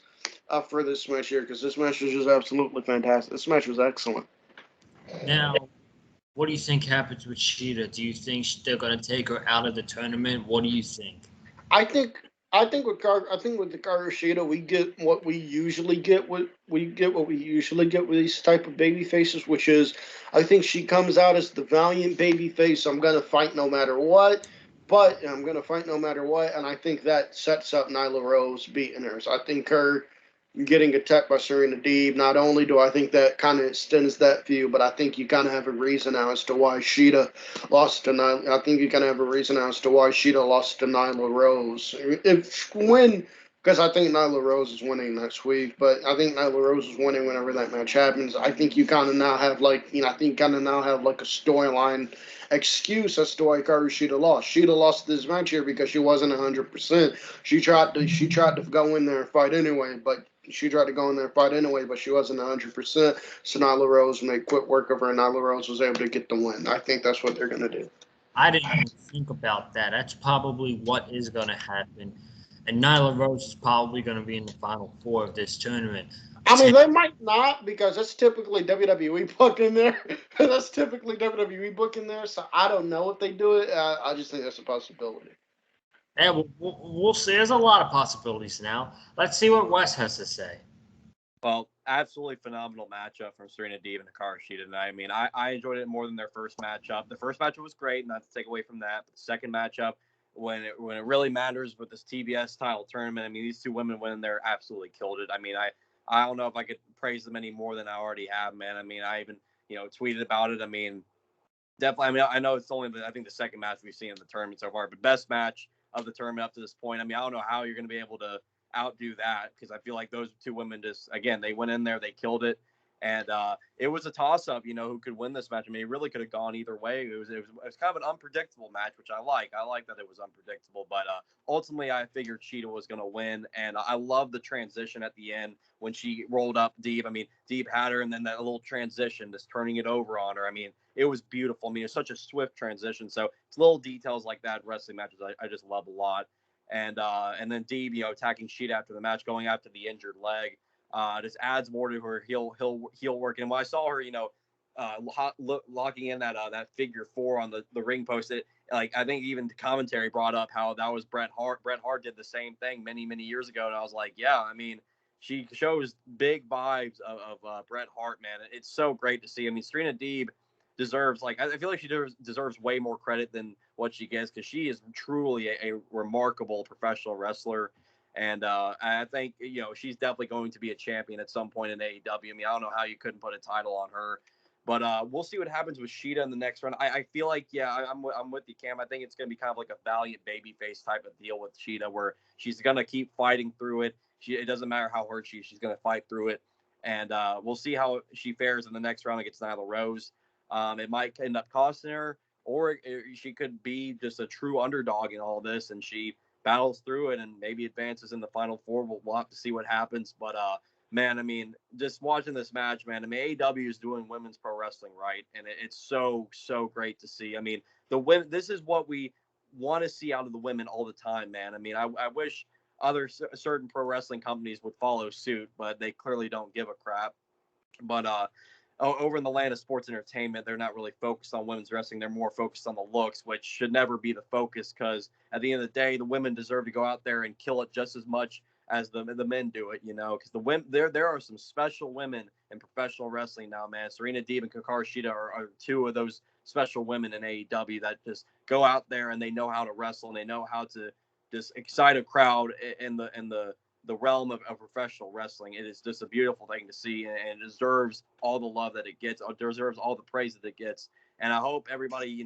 for this match here, because this match was just absolutely fantastic. This match was excellent. Now, what do you think happens with Shida? Do you think they're going to take her out of the tournament? What do you think? I think with Hikaru Shida, we get what we usually get with these type of baby faces, which is, I think she comes out as the valiant baby face. I'm gonna fight no matter what. And I think that sets up Nyla Rose beating her. So I think her getting attacked by Serena Deeb, not only do I think that kind of extends that feud, but I think you kind of have a reason now as to why Shida lost to Nyla. I think you kind of have a reason now as to why Shida lost to Nyla Rose. Because I think Nyla Rose is winning next week, but I think Nyla Rose is winning whenever that match happens. I think you kind of now have like a storyline excuse as to why Hikaru Shida lost. Shida lost this match here because she wasn't 100%. She tried to go in there and fight anyway, but she wasn't 100%. So Nyla Rose made quick work of her, and Nyla Rose was able to get the win. I think that's what they're going to do. I didn't even think about that. That's probably what is going to happen. And Nyla Rose is probably going to be in the final four of this tournament. I mean, they might not, because that's typically WWE booking there. So I don't know if they do it. I just think that's a possibility. Yeah, we'll see. There's a lot of possibilities now. Let's see what Wes has to say. Well, absolutely phenomenal matchup from Serena Deeb and Hikaru Shida tonight. I mean, I enjoyed it more than their first matchup. The first matchup was great, not to take away from that. But the second matchup, when it really matters with this TBS title tournament, I mean, these two women went in there, absolutely killed it. I mean, I don't know if I could praise them any more than I already have, man. I mean, I even, tweeted about it. I mean, definitely. I mean, I know it's only, I think, the second match we've seen in the tournament so far, but best match of the tournament up to this point. I mean, I don't know how you're going to be able to outdo that, because I feel like those two women just, again, they went in there, they killed it. And it was a toss-up, who could win this match. I mean, it really could have gone either way. It was kind of an unpredictable match, which I like. I like that it was unpredictable. But ultimately, I figured Cheetah was going to win. And I love the transition at the end when she rolled up Deeb. I mean, Deeb had her, and then that little transition, just turning it over on her. I mean, it was beautiful. I mean, it's such a swift transition. So it's little details like that, wrestling matches, I just love a lot. And then Deeb, attacking Cheetah after the match, going after the injured leg. Just adds more to her heel work. And when I saw her, locking in that figure four on the ring post, I think even the commentary brought up how that was Bret Hart. Bret Hart did the same thing many years ago, and I was like, yeah, I mean, she shows big vibes of Bret Hart, man. It's so great to see. I mean, Serena Deeb deserves, like, I feel like she deserves way more credit than what she gets, because she is truly a remarkable professional wrestler. And I think, she's definitely going to be a champion at some point in AEW. I mean, I don't know how you couldn't put a title on her. But we'll see what happens with Sheeta in the next round. I feel like, I'm with you, Cam. I think it's going to be kind of like a valiant babyface type of deal with Sheeta, where she's going to keep fighting through it. It doesn't matter how hurt she's going to fight through it. And we'll see how she fares in the next round against Nyla Rose. It might end up costing her, or she could be just a true underdog in all this, and she battles through it and maybe advances in the final four. We'll have to see what happens. But man, I mean, just watching this match, man, I mean, AEW is doing women's pro wrestling right, and it's so great to see. I mean, the women, this is what we want to see out of the women all the time, man. I mean, I wish other certain pro wrestling companies would follow suit, but they clearly don't give a crap. But over in the land of sports entertainment, they're not really focused on women's wrestling. They're more focused on the looks, which should never be the focus, because at the end of the day, the women deserve to go out there and kill it just as much as the men do it, because the women, there are some special women in professional wrestling now, man. Serena Deeb and Hikaru Shida are two of those special women in AEW that just go out there and they know how to wrestle, and they know how to just excite a crowd in the realm of professional wrestling. It is just a beautiful thing to see, and it deserves all the love that it gets. It deserves all the praise that it gets. And I hope everybody,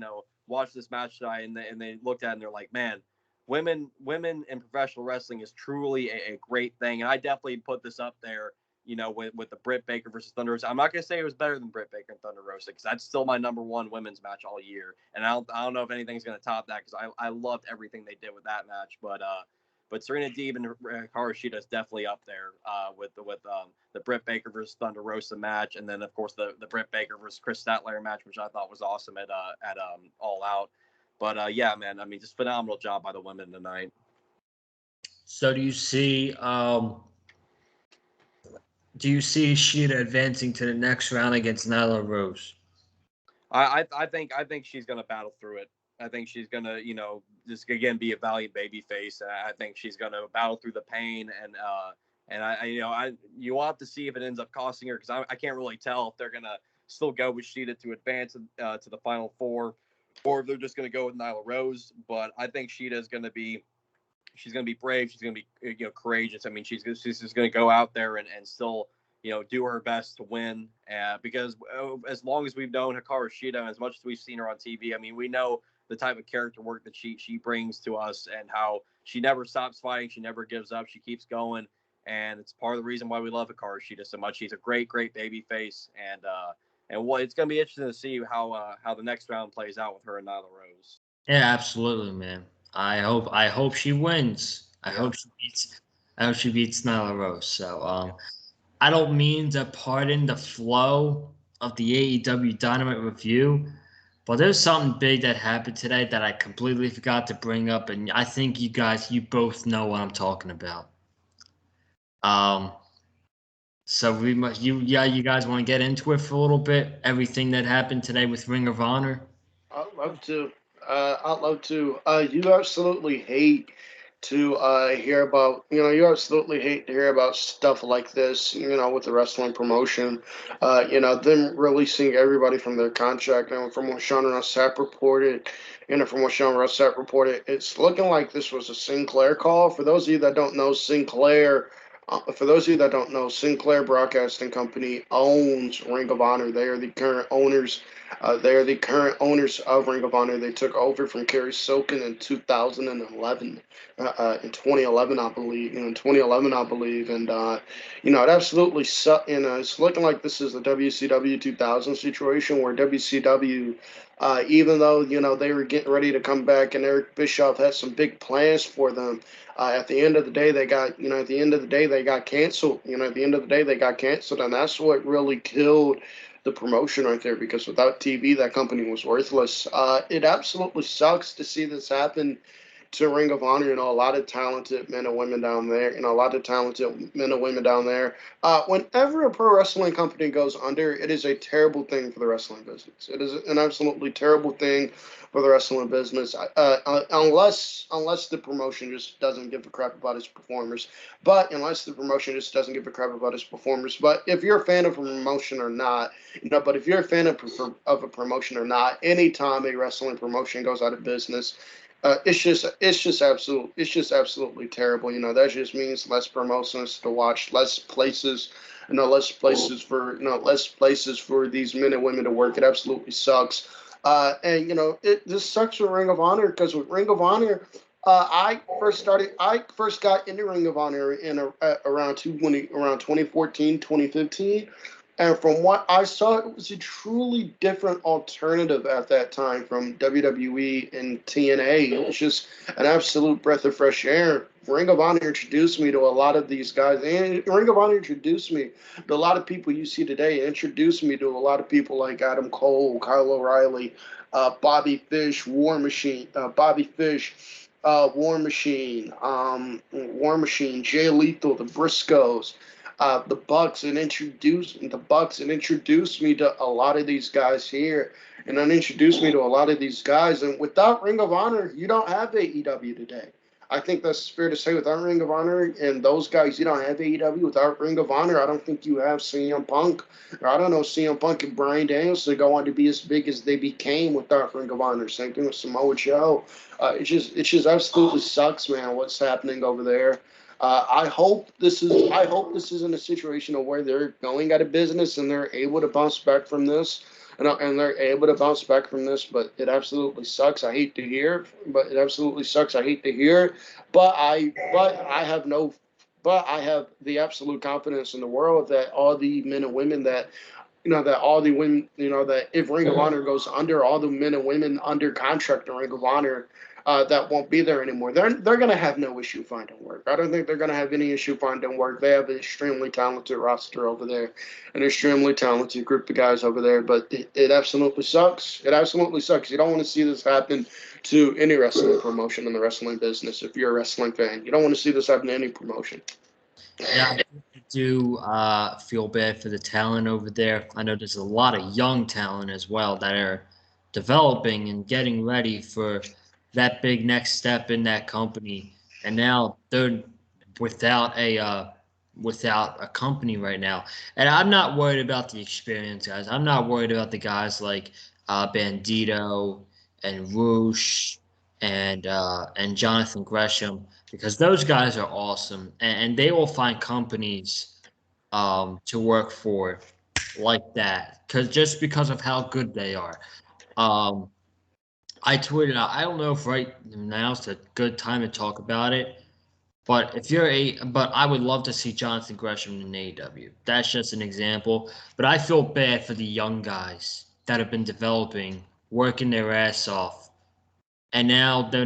watched this match tonight and they looked at it and they're like, man, women in professional wrestling is truly a great thing. And I definitely put this up there, with the Britt Baker versus Thunder Rosa. I'm not gonna say it was better than Britt Baker and Thunder Rosa, because that's still my number one women's match all year. And I don't know if anything's gonna top that, because I loved everything they did with that match. But Serena Deeb and Hikaru Shida is definitely up there with the Britt Baker versus Thunder Rosa match, and then of course the Britt Baker versus Chris Statlander match, which I thought was awesome at All Out. But yeah, man, I mean, just phenomenal job by the women tonight. So do you see Sheeta advancing to the next round against Nyla Rose? I think she's gonna battle through it. I think she's gonna, just again be a valiant baby face. I think she's gonna battle through the pain, and you will have to see if it ends up costing her, because I can't really tell if they're gonna still go with Sheeta to advance to the final four, or if they're just gonna go with Nyla Rose. But I think Sheeta is gonna be, she's gonna be brave. She's gonna be courageous. I mean, she's just gonna go out there and still do her best to win. Because as long as we've known Hikaru Shida, and as much as we've seen her on TV, I mean, we know the type of character work that she brings to us, and how she never stops fighting. She never gives up. She keeps going. And it's part of the reason why we love Hikaru Shida so much. She's a great baby face. And what it's going to be interesting to see how the next round plays out with her and Nyla Rose. Yeah, absolutely, man. I hope she wins. I hope she beats Nyla Rose. So I don't mean to pardon the flow of the AEW Dynamite review, but there's something big that happened today that I completely forgot to bring up, and I think you both know what I'm talking about. So you guys want to get into it for a little bit? Everything that happened today with Ring of Honor? I'd love to. You absolutely hate to hear about, you absolutely hate to hear about stuff like this, with the wrestling promotion, them releasing everybody from their contract. And from what Sean Ross Sapp reported, it's looking like this was a Sinclair call. For those of you that don't know, Sinclair Broadcasting Company owns Ring of Honor. They are the current owners. Of Ring of Honor. They took over from Kerry Silken in 2011. In 2011, I believe. And it absolutely sucks. It's looking like this is the WCW 2000 situation, where WCW, even though they were getting ready to come back, and Eric Bischoff had some big plans for them. At the end of the day, they got canceled. And that's what really killed the promotion right there, because without TV, that company was worthless. It absolutely sucks to see this happen to Ring of Honor. A lot of talented men and women down there. A lot of talented men and women down there. Whenever a pro wrestling company goes under, it is a terrible thing for the wrestling business. It is an absolutely terrible thing for the wrestling business, unless the promotion just doesn't give a crap about its performers. But unless the promotion just doesn't give a crap about its performers. But if you're a fan of a promotion or not, but if you're a fan of a promotion or not, anytime a wrestling promotion goes out of business, it's just absolutely terrible. That just means less promotions to watch, less places, less places for these men and women to work. It absolutely sucks. And this sucks for Ring of Honor, because with Ring of Honor, I first got into Ring of Honor in around 2014, 2015. And from what I saw, it was a truly different alternative at that time from WWE and TNA. It was just an absolute breath of fresh air. Ring of Honor introduced me to a lot of these guys. And Ring of Honor introduced me to a lot of people you see today. It introduced me to a lot of people like Adam Cole, Kyle O'Reilly, Bobby Fish, War Machine, War Machine, Jay Lethal, the Briscoes, the Bucks, and introduced me to a lot of these guys here, and then introduced me to a lot of these guys. And without Ring of Honor, you don't have AEW today. I think that's fair to say. Without Ring of Honor and those guys, you don't have AEW. Without Ring of Honor, I don't think you have CM Punk, or I don't know, CM Punk and Bryan Danielson go on to be as big as they became without Ring of Honor. Same thing with Samoa Joe. It just absolutely sucks, man, what's happening over there. I hope this isn't a situation of where they're going out of business and they're able to bounce back from this. And they're able to bounce back from this, but it absolutely sucks. I hate to hear, but it absolutely sucks. I hate to hear, but I have the absolute confidence in the world that all the men and women that that if Ring of Honor goes under, all the men and women under contract in Ring of Honor that won't be there anymore. They're going to have no issue finding work. I don't think they're going to have any issue finding work. They have an extremely talented roster over there, an extremely talented group of guys over there. But it absolutely sucks. It absolutely sucks. You don't want to see this happen to any wrestling promotion in the wrestling business. If you're a wrestling fan, you don't want to see this happen to any promotion. Yeah, I do feel bad for the talent over there. I know there's a lot of young talent as well that are developing and getting ready for that big next step in that company, and now they're without a company right now. And I'm not worried about the experience guys. I'm not worried about the guys like Bandito and Roosh and Jonathan Gresham, because those guys are awesome, and they will find companies to work for like that, because of how good they are. Um, I tweeted out. I don't know if right now is a good time to talk about it, but but I would love to see Jonathan Gresham in AEW. That's just an example. But I feel bad for the young guys that have been developing, working their ass off, and now they're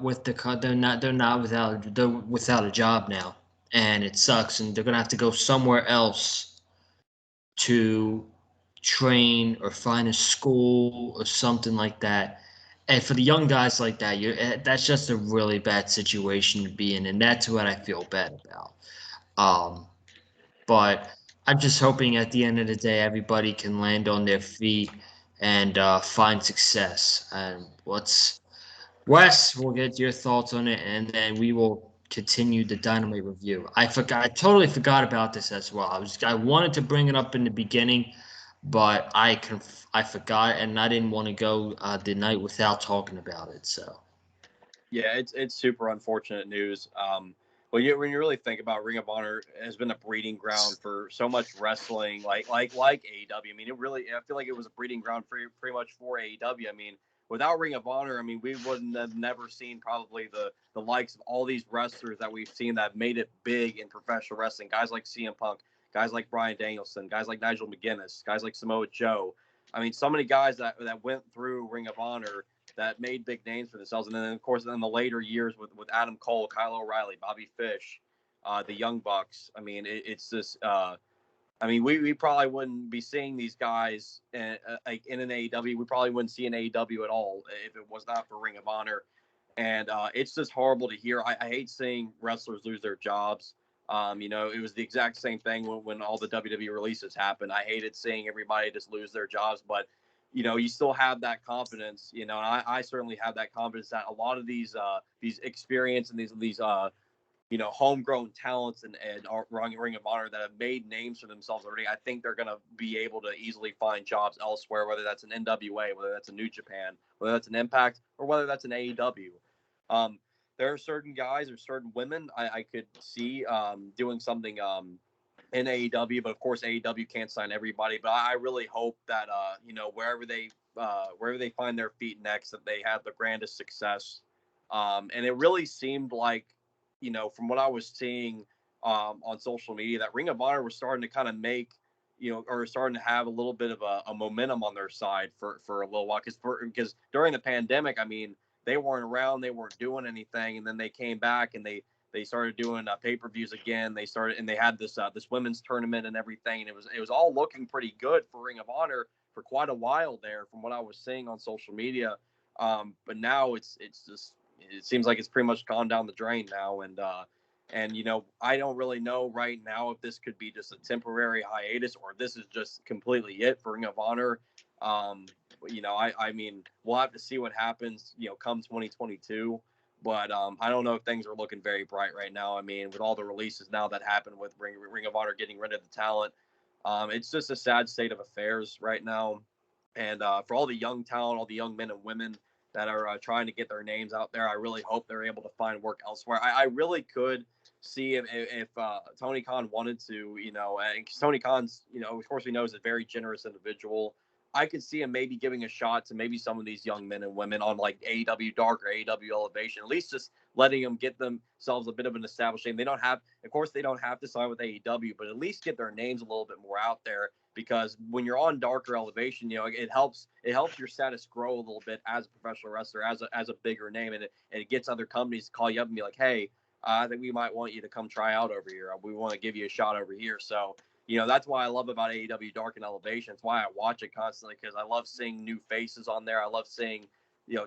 without a job now, and it sucks, and they're gonna have to go somewhere else to train or find a school or something like that. And for the young guys like that, that's just a really bad situation to be in, and that's what I feel bad about. Um, but I'm just hoping at the end of the day, everybody can land on their feet and find success. And Wes, we'll get your thoughts on it, and then we will continue the Dynamite review. I totally forgot about this as well. I wanted to bring it up in the beginning, but I forgot, and I didn't want to go the night without talking about it. So, yeah, it's super unfortunate news. When you really think about Ring of Honor has been a breeding ground for so much wrestling, like AEW. I mean, I feel like it was a breeding ground for pretty much for AEW. I mean, without Ring of Honor, I mean, we wouldn't have never seen probably the likes of all these wrestlers that we've seen that made it big in professional wrestling. Guys like CM Punk, guys like Bryan Danielson, guys like Nigel McGuinness, guys like Samoa Joe. I mean, so many guys that went through Ring of Honor that made big names for themselves. And then, of course, in the later years with Adam Cole, Kyle O'Reilly, Bobby Fish, the Young Bucks. I mean, it's just I mean, we probably wouldn't be seeing these guys like in an AEW. We probably wouldn't see an AEW at all if it was not for Ring of Honor. And it's just horrible to hear. I hate seeing wrestlers lose their jobs. It was the exact same thing when all the WWE releases happened. I hated seeing everybody just lose their jobs, but you still have that confidence. And I certainly have that confidence that a lot of these experience and these homegrown talents and Ring of Honor that have made names for themselves already, I think they're going to be able to easily find jobs elsewhere, whether that's an NWA, whether that's a New Japan, whether that's an Impact, or whether that's an AEW. There are certain guys or certain women I could see doing something in AEW, but of course AEW can't sign everybody. But I really hope that wherever they find their feet next, that they have the grandest success. And it really seemed like, from what I was seeing on social media, that Ring of Honor was starting to kind of make, or starting to have a little bit of a momentum on their side for a little while. Because during the pandemic, I mean, they weren't around, they weren't doing anything, and then they came back and they started doing pay-per-views again. They had this women's tournament and everything, and it was all looking pretty good for Ring of Honor for quite a while there, from what I was seeing on social media. But now it seems like it's pretty much gone down the drain now, and I don't really know right now if this could be just a temporary hiatus or if this is just completely it for Ring of Honor. I mean, we'll have to see what happens, come 2022. But I don't know if things are looking very bright right now. I mean, with all the releases now that happened with Ring of Honor getting rid of the talent, it's just a sad state of affairs right now. And for all the young talent, all the young men and women that are trying to get their names out there, I really hope they're able to find work elsewhere. I really could see if Tony Khan wanted to, and Tony Khan's, of course we know is a very generous individual. I could see him maybe giving a shot to maybe some of these young men and women on like AEW Dark or AEW Elevation, at least just letting them get themselves a bit of an established name. They don't have to sign with AEW, but at least get their names a little bit more out there, because when you're on Dark or Elevation, it helps your status grow a little bit as a professional wrestler, as a bigger name, and it gets other companies to call you up and be like, hey, I think we might want you to come try out over here. We want to give you a shot over here. So, that's why I love about AEW Dark and Elevation. It's why I watch it constantly, because I love seeing new faces on there. I love seeing,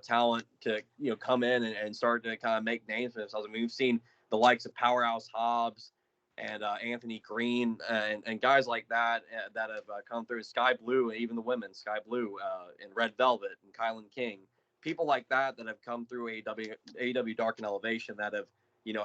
talent to, come in and start to kind of make names for themselves. I mean, we've seen the likes of Powerhouse Hobbs and Anthony Green and guys like that that have come through. Sky Blue, and even the women, Sky Blue and Red Velvet and Kylan King. People like that have come through AEW Dark and Elevation that have,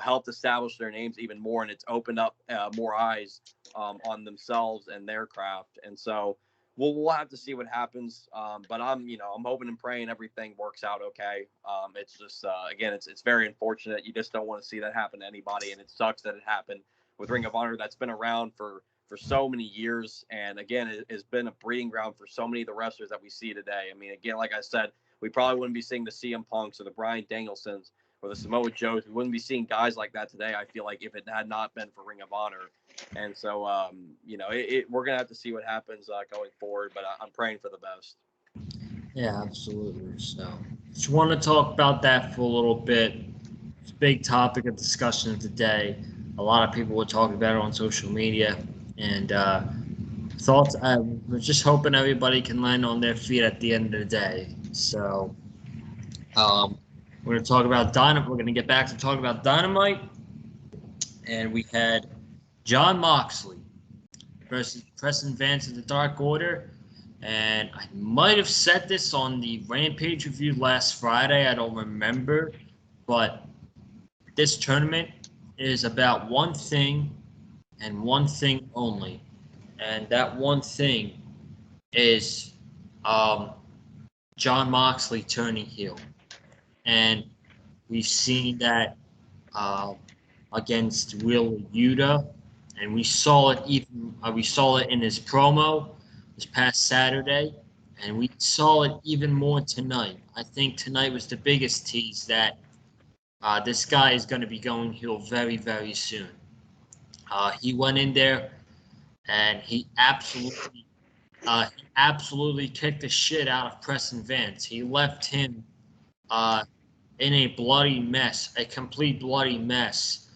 helped establish their names even more, and it's opened up more eyes on themselves and their craft. And so we'll have to see what happens. But I'm hoping and praying everything works out okay. It's just again, it's very unfortunate. You just don't want to see that happen to anybody, and it sucks that it happened with Ring of Honor that's been around for so many years, and again, it has been a breeding ground for so many of the wrestlers that we see today. I mean, again, like I said, we probably wouldn't be seeing the CM Punks or the Bryan Danielsons or the Samoa Joes. We wouldn't be seeing guys like that today, I feel like, if it had not been for Ring of Honor. And so, we're going to have to see what happens going forward, but I'm praying for the best. Yeah, absolutely. So just want to talk about that for a little bit. It's a big topic of discussion of the day. A lot of people were talking about it on social media, and thoughts. We're just hoping everybody can land on their feet at the end of the day. So we're going to talk about Dynamite. We're going to get back to talking about Dynamite, and we had Jon Moxley versus Preston Vance of the Dark Order. And I might have said this on the Rampage review last Friday. I don't remember. But this tournament is about one thing and one thing only. And that one thing is Jon Moxley turning heel. And we've seen that against Wheeler Yuta. And we saw it in his promo this past Saturday, and we saw it even more tonight. I think tonight was the biggest tease that this guy is going to be going heel very, very soon. He went in there, and he absolutely kicked the shit out of Preston Vance. He left him in a bloody mess, a complete bloody mess,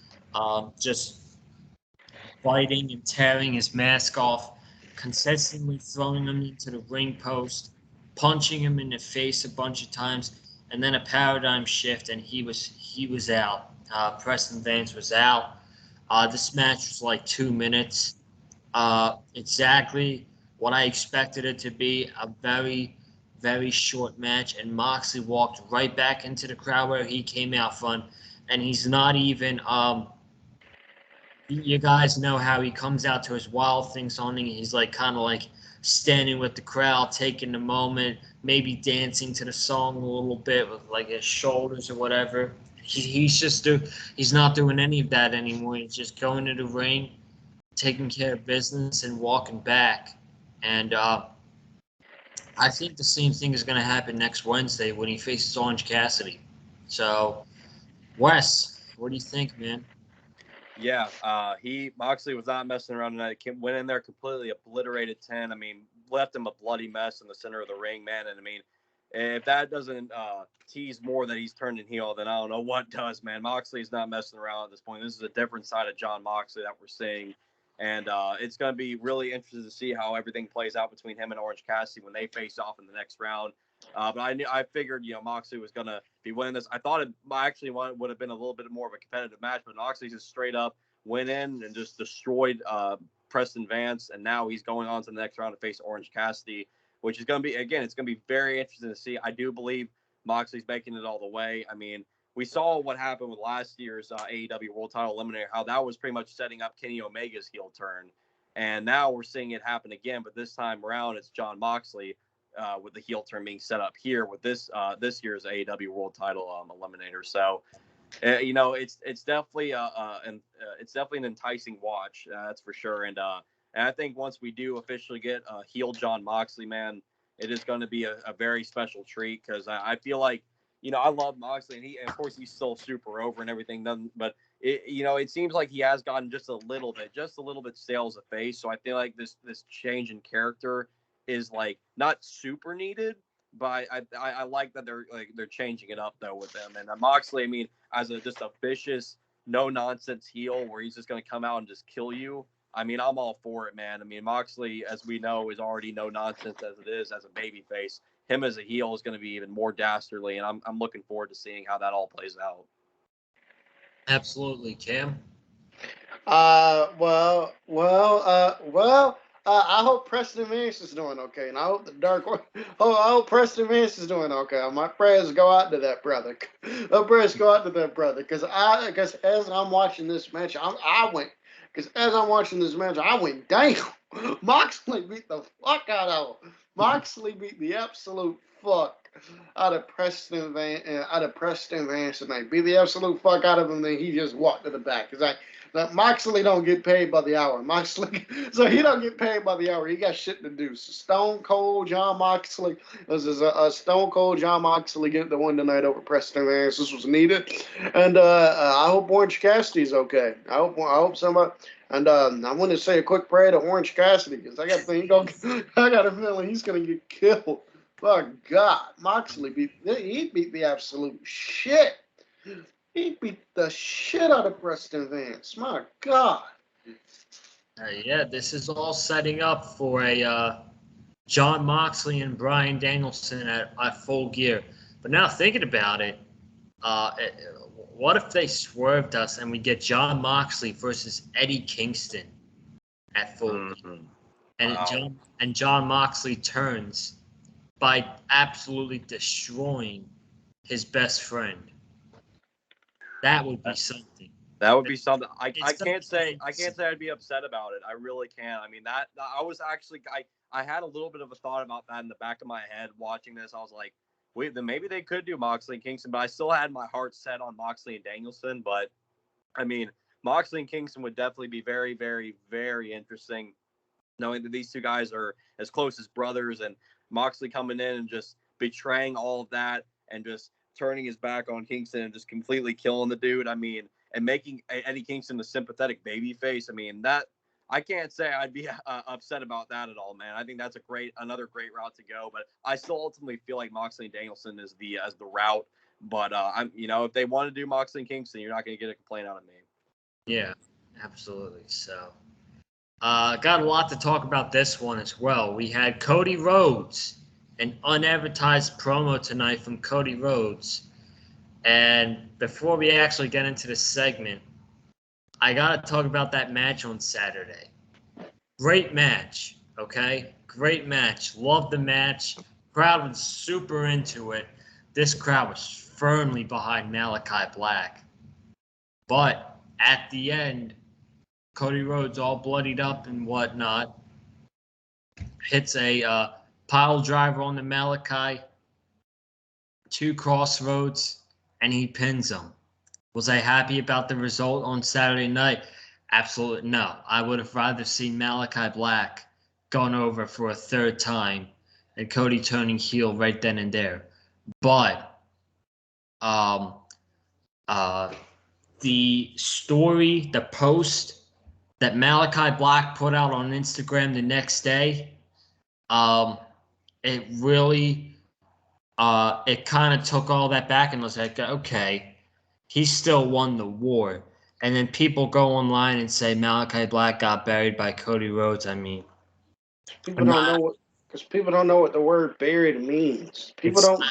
just biting and tearing his mask off, consistently throwing him into the ring post, punching him in the face a bunch of times, and then a paradigm shift, and he was out. Preston Vance was out. This match was like 2 minutes. Exactly what I expected it to be, a very, very short match, and Moxley walked right back into the crowd where he came out from, and he's not even you guys know how he comes out to his Wild Thing song, and he's like kind of like standing with the crowd, taking the moment, maybe dancing to the song a little bit with like his shoulders or whatever. He's not doing any of that anymore. He's just going to the ring, taking care of business, and walking back. And I think the same thing is going to happen next Wednesday when he faces Orange Cassidy. So, Wes, what do you think, man? Yeah, Moxley was not messing around tonight. Went in there completely obliterated 10. I mean, left him a bloody mess in the center of the ring, man. And I mean, if that doesn't tease more that he's turned in heel, then I don't know what does, man. Moxley's not messing around at this point. This is a different side of John Moxley that we're seeing. And it's going to be really interesting to see how everything plays out between him and Orange Cassidy when they face off in the next round. But I figured, Moxley was going to be winning this. I thought it actually would have been a little bit more of a competitive match, but Moxley just straight up went in and just destroyed Preston Vance, and now he's going on to the next round to face Orange Cassidy, which is going to be, again, it's going to be very interesting to see. I do believe Moxley's making it all the way. I mean, we saw what happened with last year's AEW World Title Eliminator, how that was pretty much setting up Kenny Omega's heel turn. And now we're seeing it happen again, but this time around it's John Moxley with the heel turn being set up here with this year's AEW World Title Eliminator. So, it's definitely it's definitely an enticing watch, that's for sure. And I think once we do officially get heel John Moxley, man, it is going to be a very special treat, because I feel like, I love Moxley, and of course he's still super over and everything, but it seems like he has gotten just a little bit stale as a face. So I feel like this change in character is like not super needed, but I like that they're changing it up though with them. And Moxley, I mean, as just a vicious, no nonsense heel where he's just going to come out and just kill you. I mean, I'm all for it, man. I mean, Moxley, as we know, is already no nonsense as it is as a babyface. Him as a heel is going to be even more dastardly, and I'm looking forward to seeing how that all plays out. Absolutely, Cam. I hope Preston Vance is doing okay, and I hope I hope Preston Vance is doing okay. My prayers go out to that brother. Because as I'm watching this match, I went down. Moxley beat the fuck out of him. Moxley beat the absolute fuck out of Preston Vance tonight. Beat the absolute fuck out of him, then he just walked to the back. It's like, Moxley don't get paid by the hour. So he don't get paid by the hour. He got shit to do. So Stone Cold John Moxley. This is a Stone Cold John Moxley get the win tonight over Preston Vance. This was needed, and I hope Orange Cassidy's okay. I hope somebody. And I want to say a quick prayer to Orange Cassidy, because I got a feeling he's gonna get killed. Oh God, Moxley beat the absolute shit. He beat the shit out of Preston Vance. My God. Yeah, this is all setting up for a John Moxley and Bryan Danielson at Full Gear. But now thinking about it, what if they swerved us and we get John Moxley versus Eddie Kingston at Full Gear? And Wow. John Moxley turns by absolutely destroying his best friend. That would be something. That would be something. I can't say I'd be upset about it. I really can't. I mean, that I was actually I had a little bit of a thought about that in the back of my head watching this. I was like, wait, then maybe they could do Moxley and Kingston, but I still had my heart set on Moxley and Danielson. But I mean, Moxley and Kingston would definitely be very, very, very interesting, knowing that these two guys are as close as brothers, and Moxley coming in and just betraying all of that and just turning his back on Kingston and just completely killing the dude. I mean, and making Eddie Kingston the sympathetic babyface. I mean, that I can't say I'd be upset about that at all, man. I think that's another great route to go. But I still ultimately feel like Moxley and Danielson is the route. But if they want to do Moxley and Kingston, you're not going to get a complaint out of me. Yeah, absolutely. So, got a lot to talk about this one as well. We had Cody Rhodes an unadvertised promo tonight from Cody Rhodes. And before we actually get into the segment, I got to talk about that match on Saturday. Great match, okay? Great match. Loved the match. Crowd was super into it. This crowd was firmly behind Malachi Black. But at the end, Cody Rhodes, all bloodied up and whatnot, hits a pile driver on the Malachi, 2 crossroads, and he pins him. Was I happy about the result on Saturday night? Absolutely no. I would have rather seen Malachi Black gone over for a 3rd time and Cody turning heel right then and there. But the story, the post that Malachi Black put out on Instagram the next day, it really, it kind of took all that back and was like, okay, he still won the war. And then people go online and say Malachi Black got buried by Cody Rhodes. I mean, People don't know what, because people don't know what the word buried means. People don't.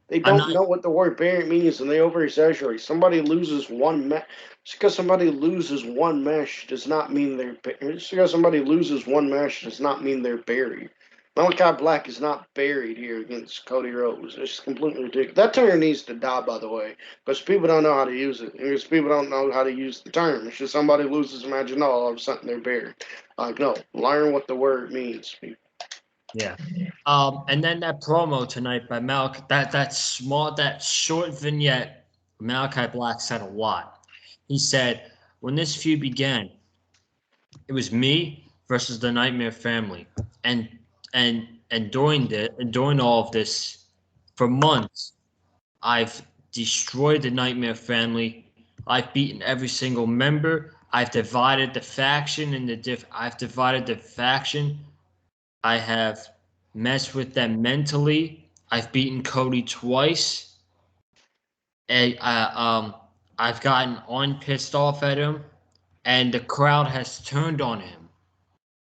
They don't know what the word buried means, and they over exaggerate. Somebody loses one match. Just because somebody loses one match does not mean they're. Just because somebody loses one match does not mean they're buried. Malachi Black is not buried here against Cody Rhodes. It's completely ridiculous. That term needs to die, by the way, because people don't know how to use it. Because people don't know how to use the term. It's just somebody loses a match and all of a sudden they're buried. Like, no, learn what the word means, people. Yeah. And then that promo tonight by Malachi, that short vignette, Malachi Black said a lot. He said, when this feud began, it was me versus the Nightmare Family. And during all of this, for months, I've destroyed the Nightmare Family. I've beaten every single member. I've divided the faction I've divided the faction. I have messed with them mentally. I've beaten Cody twice. And I've gotten pissed off at him, and the crowd has turned on him.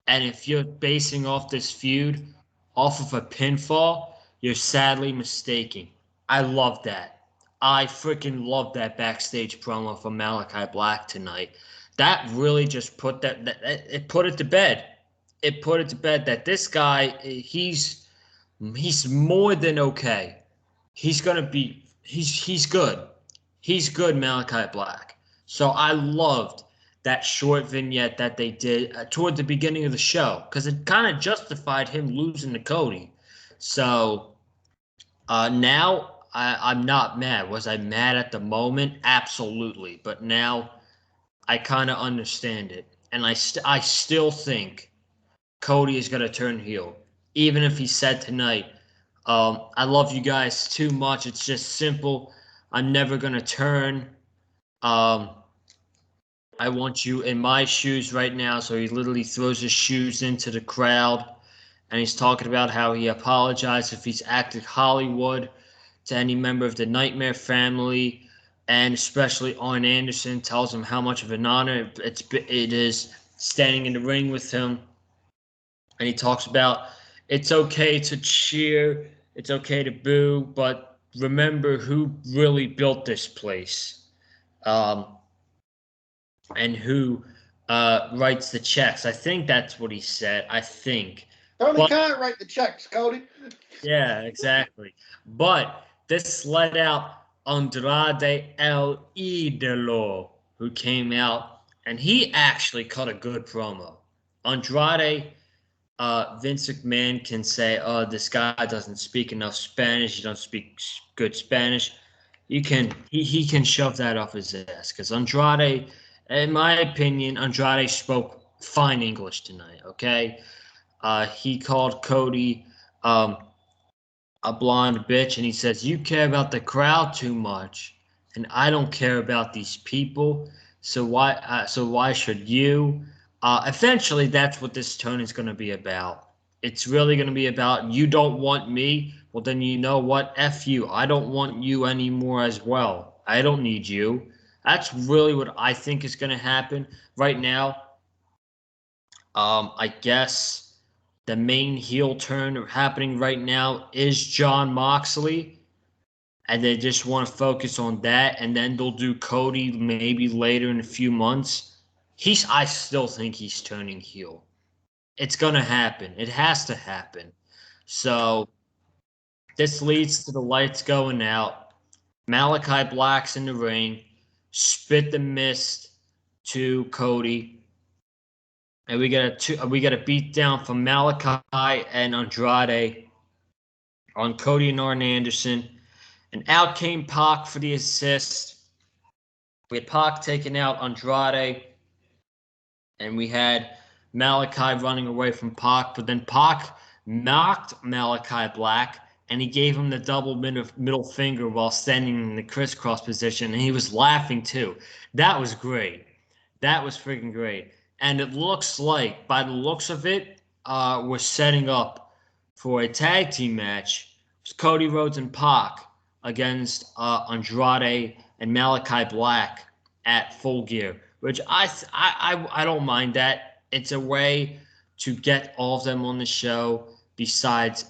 And if you're basing off this feud off of a pinfall, you're sadly mistaken. I love that. I freaking love that backstage promo from Malachi Black tonight. That really just put it put it to bed. It put it to bed that this guy, he's more than okay. He's good. He's good, Malachi Black. So I loved that short vignette that they did toward the beginning of the show because it kind of justified him losing to Cody. So now I'm not mad. Was I mad at the moment? Absolutely. But now I kind of understand it. And I still think Cody is going to turn heel. Even if he said tonight, I love you guys too much. It's just simple. I'm never going to turn. I want you in my shoes right now. So he literally throws his shoes into the crowd. And he's talking about how he apologized if he's acted Hollywood to any member of the Nightmare Family. And especially Arn Anderson tells him how much of an honor it is standing in the ring with him. And he talks about it's okay to cheer, it's okay to boo, but remember who really built this place. And who writes the checks. I think that's what he said. I think. Tony Khan write the checks, Cody. Yeah, exactly. But this let out Andrade El Idolo, who came out, and he actually cut a good promo. Andrade, Vince McMahon can say, "Oh, this guy doesn't speak enough Spanish. He doesn't speak good Spanish." He can shove that off his ass because Andrade, in my opinion, Andrade spoke fine English tonight. Okay, he called Cody a blonde bitch, and he says, "You care about the crowd too much, and I don't care about these people. So why should you?" Eventually, that's what this turn is going to be about. It's really going to be about you don't want me. Well, then you know what? F you. I don't want you anymore as well. I don't need you. That's really what I think is going to happen right now. I guess the main heel turn happening right now is Jon Moxley, and they just want to focus on that, and then they'll do Cody maybe later in a few months. I still think he's turning heel. It's gonna happen. It has to happen. So this leads to the lights going out. Malachi Black's in the ring. Spit the mist to Cody. And we got a beat down from Malachi and Andrade on Cody and Arn Anderson. And out came Pac for the assist. We had Pac taking out Andrade. And we had Malachi running away from Pac. But then Pac knocked Malachi Black. And he gave him the double middle finger while standing in the crisscross position. And he was laughing too. That was great. That was freaking great. And it looks like, by the looks of it, we're setting up for a tag team match. It's Cody Rhodes and Pac against Andrade and Malachi Black at Full Gear, which I don't mind that. It's a way to get all of them on the show besides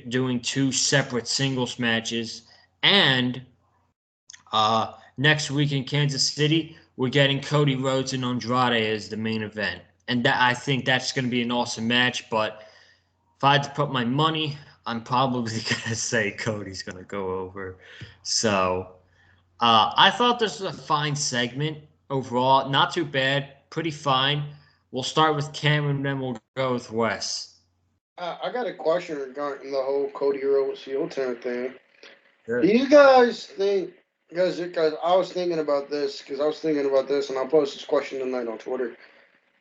doing two separate singles matches. And next week in Kansas City, we're getting Cody Rhodes and Andrade as the main event. And I think that's going to be an awesome match. But if I had to put my money, I'm probably going to say Cody's going to go over. So I thought this was a fine segment overall. Not too bad. Pretty fine. We'll start with Cameron, then we'll go with Wes. I got a question regarding the whole Cody Rhodes heel turn thing. Sure. Do you guys think, because I was thinking about this, and I'll post this question tonight on Twitter.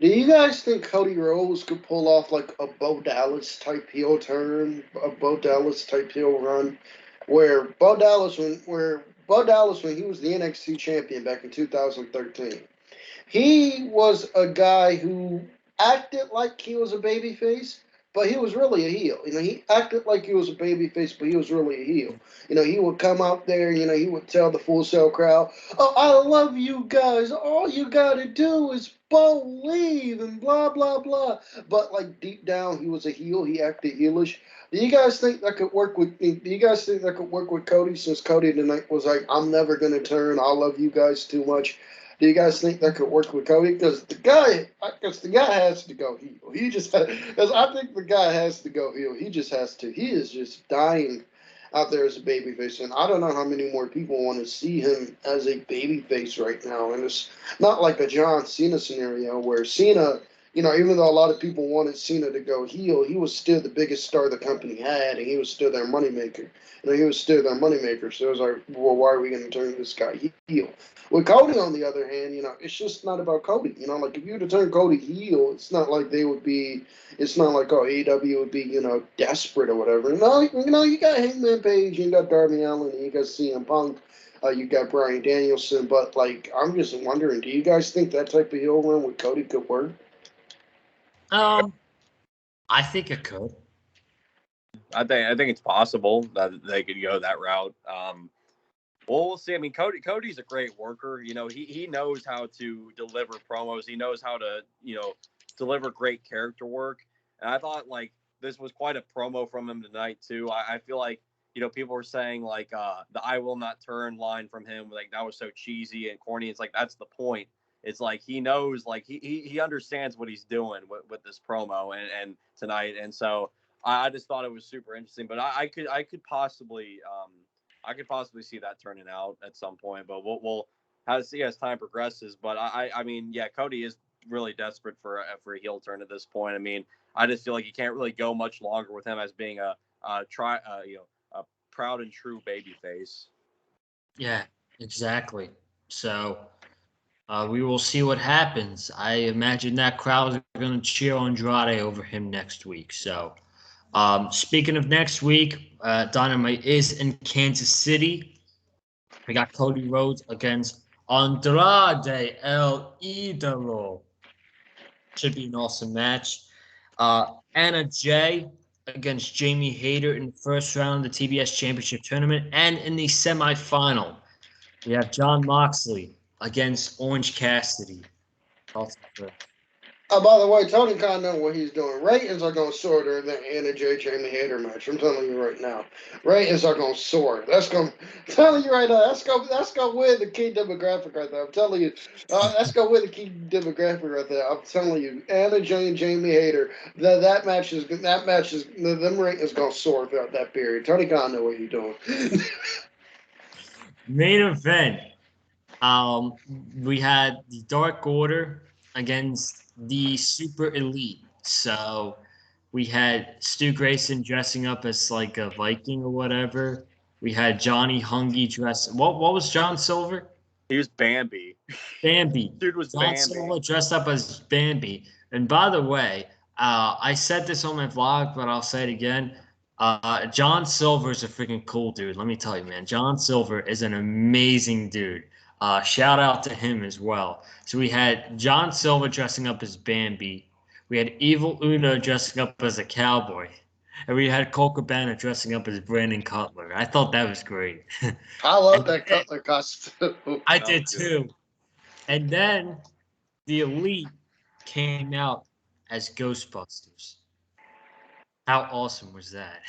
Do you guys think Cody Rhodes could pull off like a Bo Dallas type heel turn, a Bo Dallas type heel run, where Bo Dallas when he was the NXT champion back in 2013, he was a guy who acted like he was a babyface, but he was really a heel. He acted like he was a babyface, but he was really a heel. He would come out there, he would tell the Full Sail crowd, "Oh, I love you guys. All you got to do is believe," and blah, blah, blah. But, like, deep down, he was a heel. He acted heelish. Do you guys think that could work with Cody, since Cody tonight was like, "I'm never going to turn. I love you guys too much"? Do you guys think that could work with Cody? Because the guy has to go heel. Because I think the guy has to go heel. He just has to. He is just dying out there as a babyface, and I don't know how many more people want to see him as a babyface right now. And it's not like a John Cena scenario where Cena, even though a lot of people wanted Cena to go heel, he was still the biggest star the company had, and he was still their moneymaker. He was still their moneymaker. So it was like, well, why are we going to turn this guy heel? With Cody, on the other hand, it's just not about Cody. Like if you were to turn Cody heel, it's not like it's not like, oh, AEW would be, desperate or whatever. No, you got Hangman Page, you got Darby Allen, and you got CM Punk, you got Bryan Danielson. But, like, I'm just wondering, do you guys think that type of heel run with Cody could work? I think it could. I think it's possible that they could go that route. Well, we'll see. I mean, Cody's a great worker. He knows how to deliver promos. He knows how to, deliver great character work. And I thought, like, this was quite a promo from him tonight, too. I feel like, people were saying, like, the "I will not turn" line from him, like, that was so cheesy and corny. It's like, that's the point. It's like he knows, like, he understands what he's doing with this promo and tonight. And so I just thought it was super interesting. But I could possibly see that turning out at some point, but we'll have to see as time progresses. But I mean, yeah, Cody is really desperate for a heel turn at this point. I mean, I just feel like you can't really go much longer with him as being a proud and true baby face. Yeah, exactly. So we will see what happens. I imagine that crowd is going to cheer Andrade over him next week. So speaking of next week, Dynamite is in Kansas City. We got Cody Rhodes against Andrade El Idolo. Should be an awesome match. Anna Jay against Jamie Hayter in the first round of the TBS Championship Tournament. And in the semifinal, we have Jon Moxley against Orange Cassidy. By the way, Tony Khan knows what he's doing. Ratings are going to soar during the Anna J. Jamie Hater match. I'm telling you right now. Ratings are going to soar. That's going. I'm telling you right now. That's going to win the key demographic right there. I'm telling you. That's going to win the key demographic right there. I'm telling you. Anna J. and Jamie Hater. That match is them ratings going to soar throughout that period. Tony Khan knows what he's doing. Main event. We had the Dark Order against the Super Elite. So we had Stu Grayson dressing up as like a Viking or whatever. We had Johnny Hungy dress. What was John Silver? He was Bambi. Bambi. Dude was John Bambi. Silver dressed up as Bambi. And by the way, I said this on my vlog, but I'll say it again. John Silver is a freaking cool dude. Let me tell you, man. John Silver is an amazing dude. Shout out to him as well. So we had John Silver dressing up as Bambi. We had Evil Uno dressing up as a cowboy. And we had Colt Cabana dressing up as Brandon Cutler. I thought that was great. I love that Cutler costume. I did too. And then the Elite came out as Ghostbusters. How awesome was that?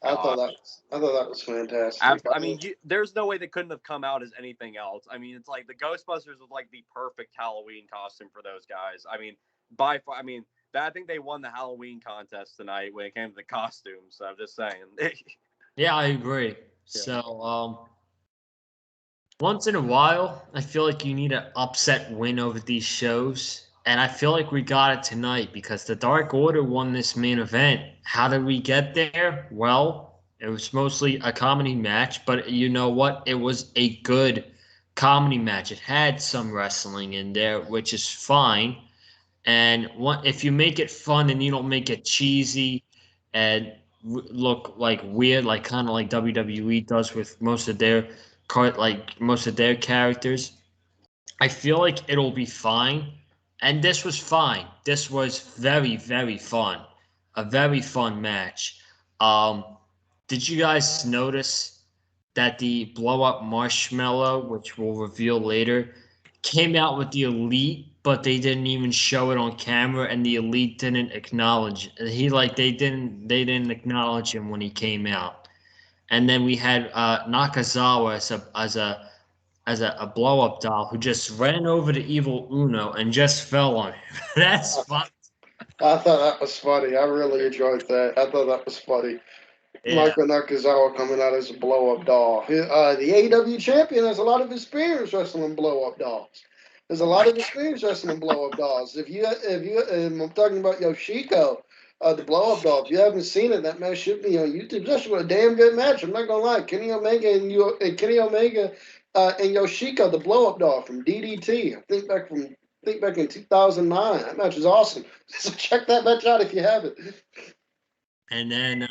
I thought that was fantastic. I mean, there's no way they couldn't have come out as anything else. I mean, it's like the Ghostbusters was like the perfect Halloween costume for those guys. I mean, by far, I think they won the Halloween contest tonight when it came to the costumes. So I'm just saying. Yeah, I agree. So, once in a while, I feel like you need an upset win over these shows. And I feel like we got it tonight because the Dark Order won this main event. How did we get there? Well, it was mostly a comedy match, but you know what? It was a good comedy match. It had some wrestling in there, which is fine. And if you make it fun and you don't make it cheesy and look like weird, like kind of like WWE does with most of their characters, I feel like it'll be fine. And this was fine. This was very, very fun. A very fun match. Did you guys notice that the blow up marshmallow, which we'll reveal later, came out with the Elite, but they didn't even show it on camera, and the Elite didn't acknowledge they didn't acknowledge him when he came out. And then we had Nakazawa as a blow up doll who just ran over to Evil Uno and just fell on him. That's fun. I thought that was funny. I really enjoyed that. I thought that was funny. Yeah. Michael Nakazawa coming out as a blow-up doll. The AEW champion has a lot of experience wrestling blow-up dolls. There's a lot of experience wrestling blow-up dolls. I'm talking about Yoshiko, the blow-up doll. If you haven't seen it, that match should be on YouTube. That's a damn good match. I'm not gonna lie. Kenny Omega and Yoshiko, the blow-up doll from DDT. I think back in 2009. That match is awesome. So check that match out if you haven't. And then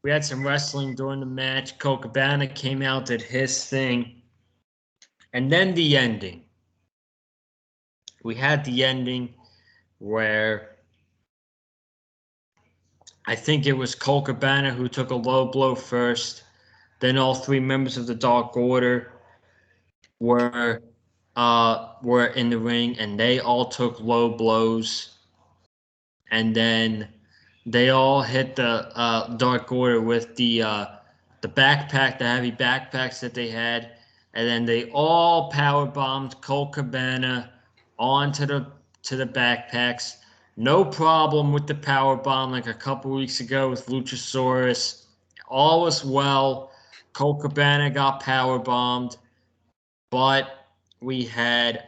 we had some wrestling during the match. Colt Cabana came out, did his thing. And then the ending. We had the ending where I think it was Colt Cabana who took a low blow first. Then all three members of the Dark Order were in the ring, and they all took low blows. And then they all hit the Dark Order with the backpack, the heavy backpacks that they had, and then they all power bombed Colt Cabana onto the backpacks. No problem with the power bomb like a couple weeks ago with Luchasaurus. All was well. Colt Cabana got power bombed, but we had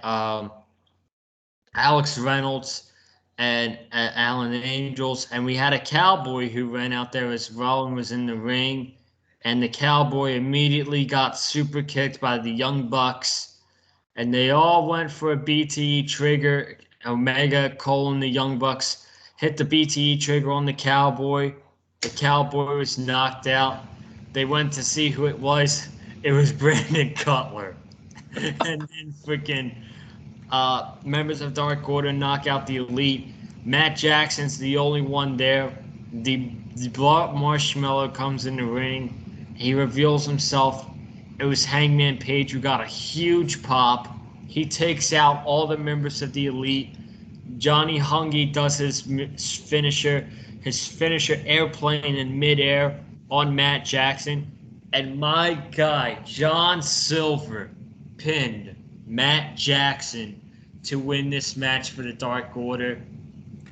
Alex Reynolds and Alan Angels, and we had a cowboy who ran out there as well and was in the ring, and the cowboy immediately got super kicked by the Young Bucks, and they all went for a BTE trigger. Omega, Cole, and the Young Bucks hit the BTE trigger on the cowboy. The cowboy was knocked out. They went to see who it was. It was Brandon Cutler. And then freaking members of Dark Order knock out the Elite. Matt Jackson's the only one there. The blow-up marshmallow comes in the ring. He reveals himself. It was Hangman Page who got a huge pop. He takes out all the members of the Elite. Johnny Hungy does his finisher airplane in midair on Matt Jackson. And my guy, John Silver, pinned Matt Jackson to win this match for the Dark Order.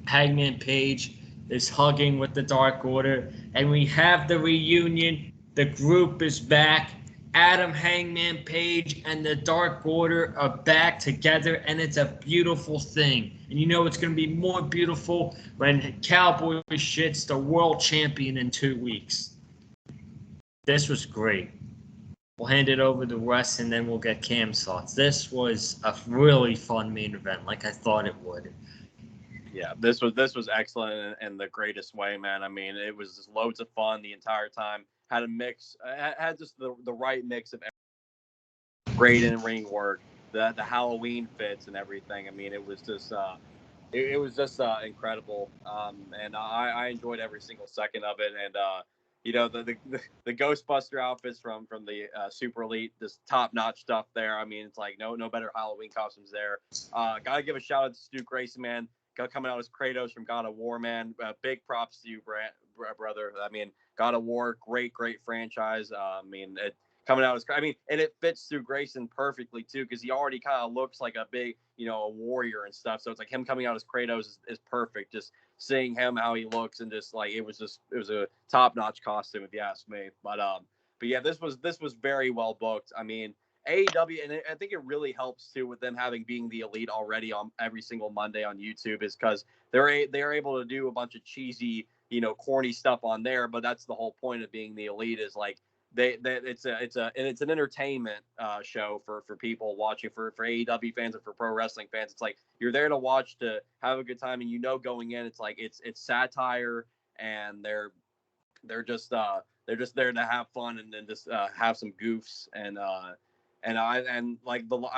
Hangman Page is hugging with the Dark Order. And we have the reunion. The group is back. Adam Hangman Page and the Dark Order are back together, and it's a beautiful thing. And you know it's going to be more beautiful when Cowboy shits the world champion in 2 weeks. This was great. We'll hand it over to Russ, and then we'll get Cam's thoughts. This was a really fun main event, like I thought it would. Yeah, this was excellent in the greatest way, man. I mean, it was just loads of fun the entire time. Had a mix, had just the right mix of great in ring work, the Halloween fits and everything. I mean, it was just it was just incredible, and I enjoyed every single second of it. And you know, the Ghostbuster outfits from the Super Elite, this top notch stuff there. I mean, it's like no better Halloween costumes there. Gotta give a shout out to Stu Grayson, man. Coming out as Kratos from God of War, man. Big props to you, brother. I mean, God of War, great franchise. I mean, coming out as, and it fits through Grayson perfectly too, because he already kind of looks like a big, a warrior and stuff. So it's like him coming out as Kratos is perfect. Just seeing him, how he looks, and just like it was a top notch costume, if you ask me. But yeah, this was very well booked. I mean, AEW, and I think it really helps too with them being the Elite already on every single Monday on YouTube, is because they're able to do a bunch of cheesy, corny stuff on there. But that's the whole point of being the Elite, is like it's an entertainment show for people watching, for AEW fans and for pro wrestling fans. It's like you're there to watch, to have a good time, and going in, it's like it's satire, and they're just there to have fun, and then just have some goofs, and I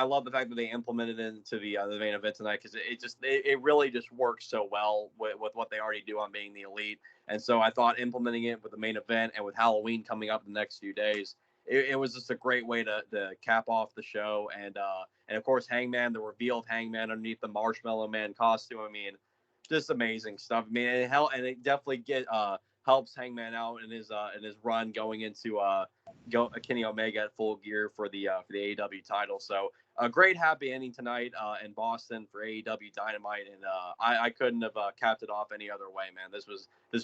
love the fact that they implemented it into the main event tonight, because it really just works so well with what they already do on being the Elite. And so I thought implementing it with the main event and with Halloween coming up in the next few days, it was just a great way to cap off the show. And of course, Hangman, the reveal of Hangman underneath the Marshmallow Man costume. I mean, just amazing stuff. I mean, it definitely helps Hangman out in his run going into Kenny Omega at Full Gear for the AEW title. So a great happy ending tonight in Boston for AEW Dynamite, and I couldn't have capped it off any other way, man. This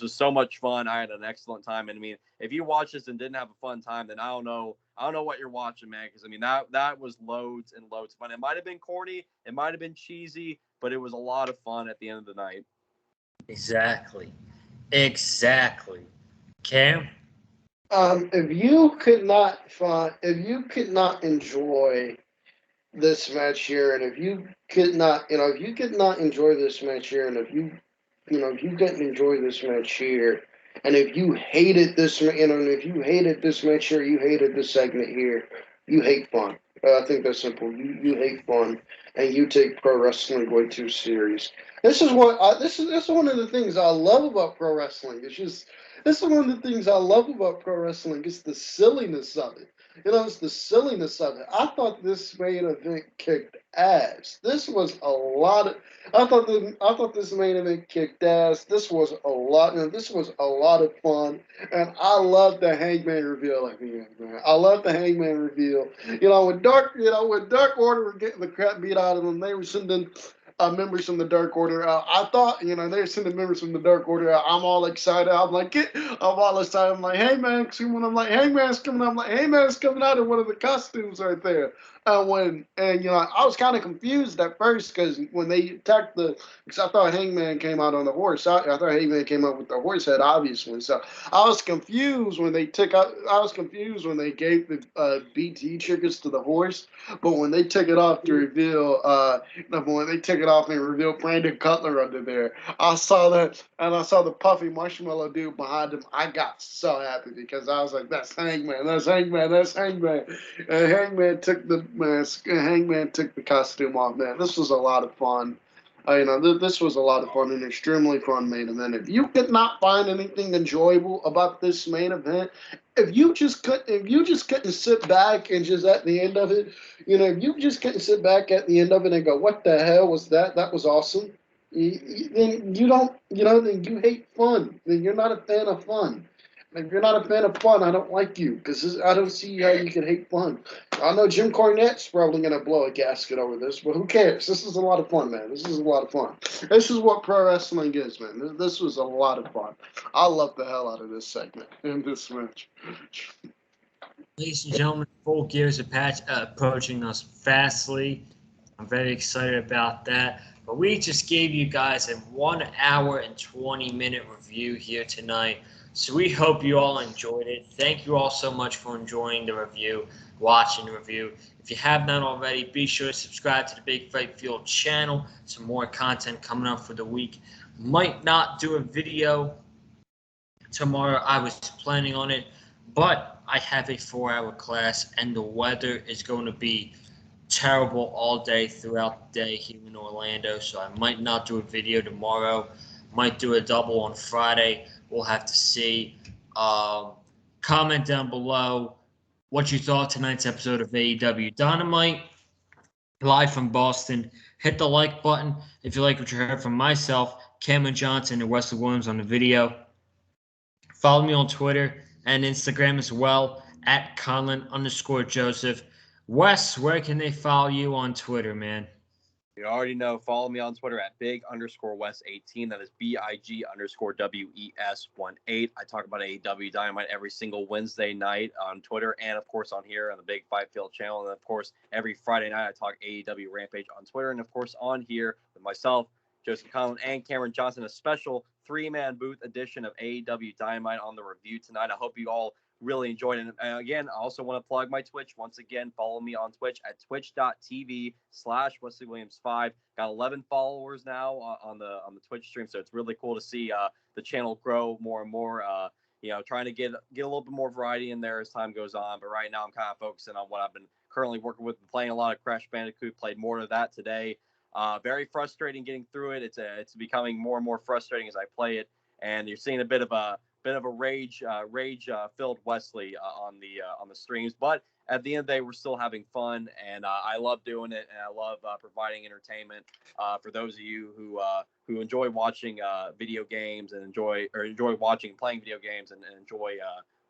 was so much fun. I had an excellent time, and I mean, if you watch this and didn't have a fun time, then I don't know what you're watching, man. Because I mean, that was loads and loads of fun. It might have been corny, it might have been cheesy, but it was a lot of fun at the end of the night. Exactly. Cam? If you could not enjoy this match here, and if you could not enjoy this match here, and if you couldn't enjoy this match here, and if you hated this, and if you hated this match here, you hated this segment here, you hate fun. I think that's simple. You hate fun, and you take pro wrestling way too serious. This is one of the things I love about pro wrestling. This is one of the things I love about pro wrestling. It's the silliness of it. It's the silliness of it. I thought this main event kicked ass. I thought this main event kicked ass. This was a lot. This was a lot of fun, and I love the Hangman reveal at the end, man. I love the Hangman reveal. When Dark Order were getting the crap beat out of them, they were sending members from the Dark Order out. I thought, they're sending members from the Dark Order out. I'm all excited. I'm all excited. I'm like, hey, man, I'm like, hey, man's coming out. I'm like, hey, man's coming out in one of the costumes right there. I was kind of confused at first, because when they attacked because I thought Hangman came out on the horse. I thought Hangman came out with the horse head, obviously. So I was confused when they gave the BT tickets to the horse, but when they took it off to reveal, and reveal Brandon Cutler under there, I saw that, and I saw the puffy marshmallow dude behind him. I got so happy, because I was like, that's Hangman, that's Hangman, that's Hangman. And Hangman took the costume off, man. This was a lot of fun. This was a lot of fun, an extremely fun main event. If you could not find anything enjoyable about this main event, if you just couldn't sit back and just at the end of it, if you just couldn't sit back at the end of it and go, what the hell was that? That was awesome. then you don't, then you hate fun. Then you're not a fan of fun. And if you're not a fan of fun, I don't like you because I don't see how you can hate fun. I know Jim Cornette's probably going to blow a gasket over this, but who cares? This is a lot of fun, man. This is a lot of fun. This is what pro wrestling is, man. This was a lot of fun. I love the hell out of this segment and this match. Ladies and gentlemen, full gears approaching us fastly. I'm very excited about that. But we just gave you guys a 1 hour and 20-minute review here tonight. So we hope you all enjoyed it. Thank you all so much for enjoying the review, watching the review. If you have not already, be sure to subscribe to the Big Fight Field channel. Some more content coming up for the week. Might not do a video tomorrow. I was planning on it, but I have a 4-hour class, and the weather is going to be terrible all day throughout the day here in Orlando, so I might not do a video tomorrow. Might do a double on Friday. We'll have to see. Comment down below what you thought tonight's episode of AEW Dynamite live from Boston. Hit the like button if you like what you heard from myself, Cameron Johnson, and Wesley Williams on the video. Follow me on Twitter and Instagram as well at Conlon_Joseph. Wes, where can they follow you on Twitter, man? You already know. Follow me on Twitter at big_Wes18. That is BIG_WES18. I talk about AEW Dynamite every single Wednesday night on Twitter and, of course, on here on the Big Fight Field channel. And, of course, every Friday night I talk AEW Rampage on Twitter. And, of course, on here with myself, Joseph Conlon, and Cameron Johnson, a special 3-man booth edition of AEW Dynamite on the review tonight. I hope you all really enjoyed it. And again, I also want to plug my Twitch. Once again, follow me on Twitch at twitch.tv/WesleyWilliams5. Got 11 followers now on the Twitch stream, so it's really cool to see the channel grow more and more. Trying to get a little bit more variety in there as time goes on. But right now, I'm kind of focusing on what I've been currently working with, playing a lot of Crash Bandicoot. Played more of that today. Very frustrating getting through it. It's becoming more and more frustrating as I play it, and you're seeing a bit of a rage filled Wesley on the streams. But at the end of the day, we're still having fun, and I love doing it, and I love providing entertainment for those of you who enjoy watching video games and enjoy watching playing video games and enjoy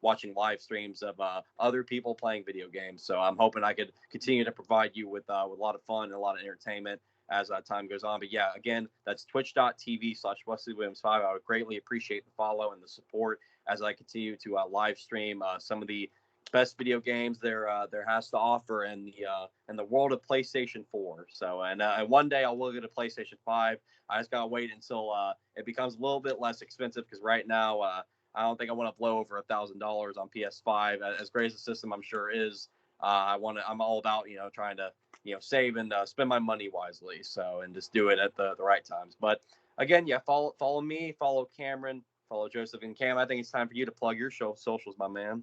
watching live streams of other people playing video games. So I'm hoping I could continue to provide you with a lot of fun and a lot of entertainment as time goes on. But yeah, again, that's twitch.tv/WesleyWilliams5. I would greatly appreciate the follow and the support as I continue to live stream some of the best video games there has to offer in the world of PlayStation 4. So and one day I will get a PlayStation 5. I just gotta wait until it becomes a little bit less expensive, because right now I don't think I want to blow over $1,000 on PS5. As great as the system I'm sure is, I'm all about trying to save and spend my money wisely. So, and just do it at the right times. But again, yeah, follow me, follow Cameron, follow Joseph, and Cam. I think it's time for you to plug your socials, my man.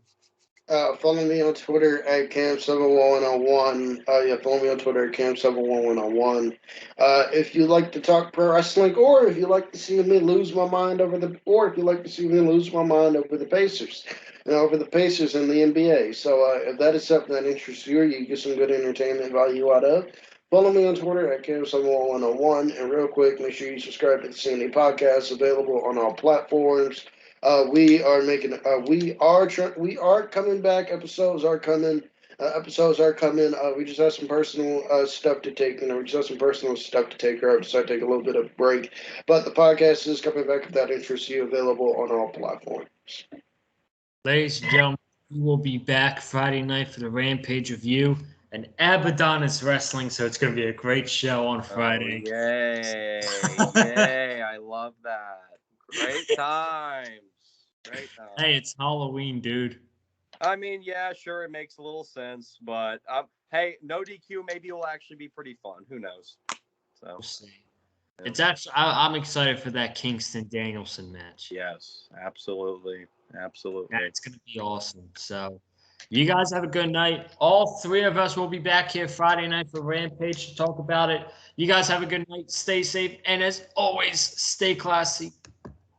Follow me on Twitter at Cam71101. Follow me on Twitter at Cam71101. If you like to talk pro wrestling, or if you like to see me lose my mind over the Pacers, over the Pacers in the NBA. So if that is something that interests you, or you get some good entertainment value out of, follow me on Twitter at Cam71101. And real quick, make sure you subscribe to the CNA podcast, available on all platforms. We are coming back. Episodes are coming. We just have some personal stuff to take. We just have some personal stuff to take care of. So I take a little bit of break. But the podcast is coming back, if that interests you, available on all platforms. Ladies and gentlemen, we will be back Friday night for the Rampage review. And Abaddon Wrestling, so it's going to be a great show on Friday. Oh, yay! I love that. Great times. Hey, it's Halloween, dude. I mean, yeah, sure, it makes a little sense, but hey, no DQ maybe will actually be pretty fun. Who knows? So we'll see. Yeah. It's actually I'm excited for that Kingston Danielson match. Yes, absolutely. Yeah, it's gonna be awesome. So you guys have a good night. All three of us will be back here Friday night for Rampage to talk about it. You guys have a good night. Stay safe, and as always, stay classy.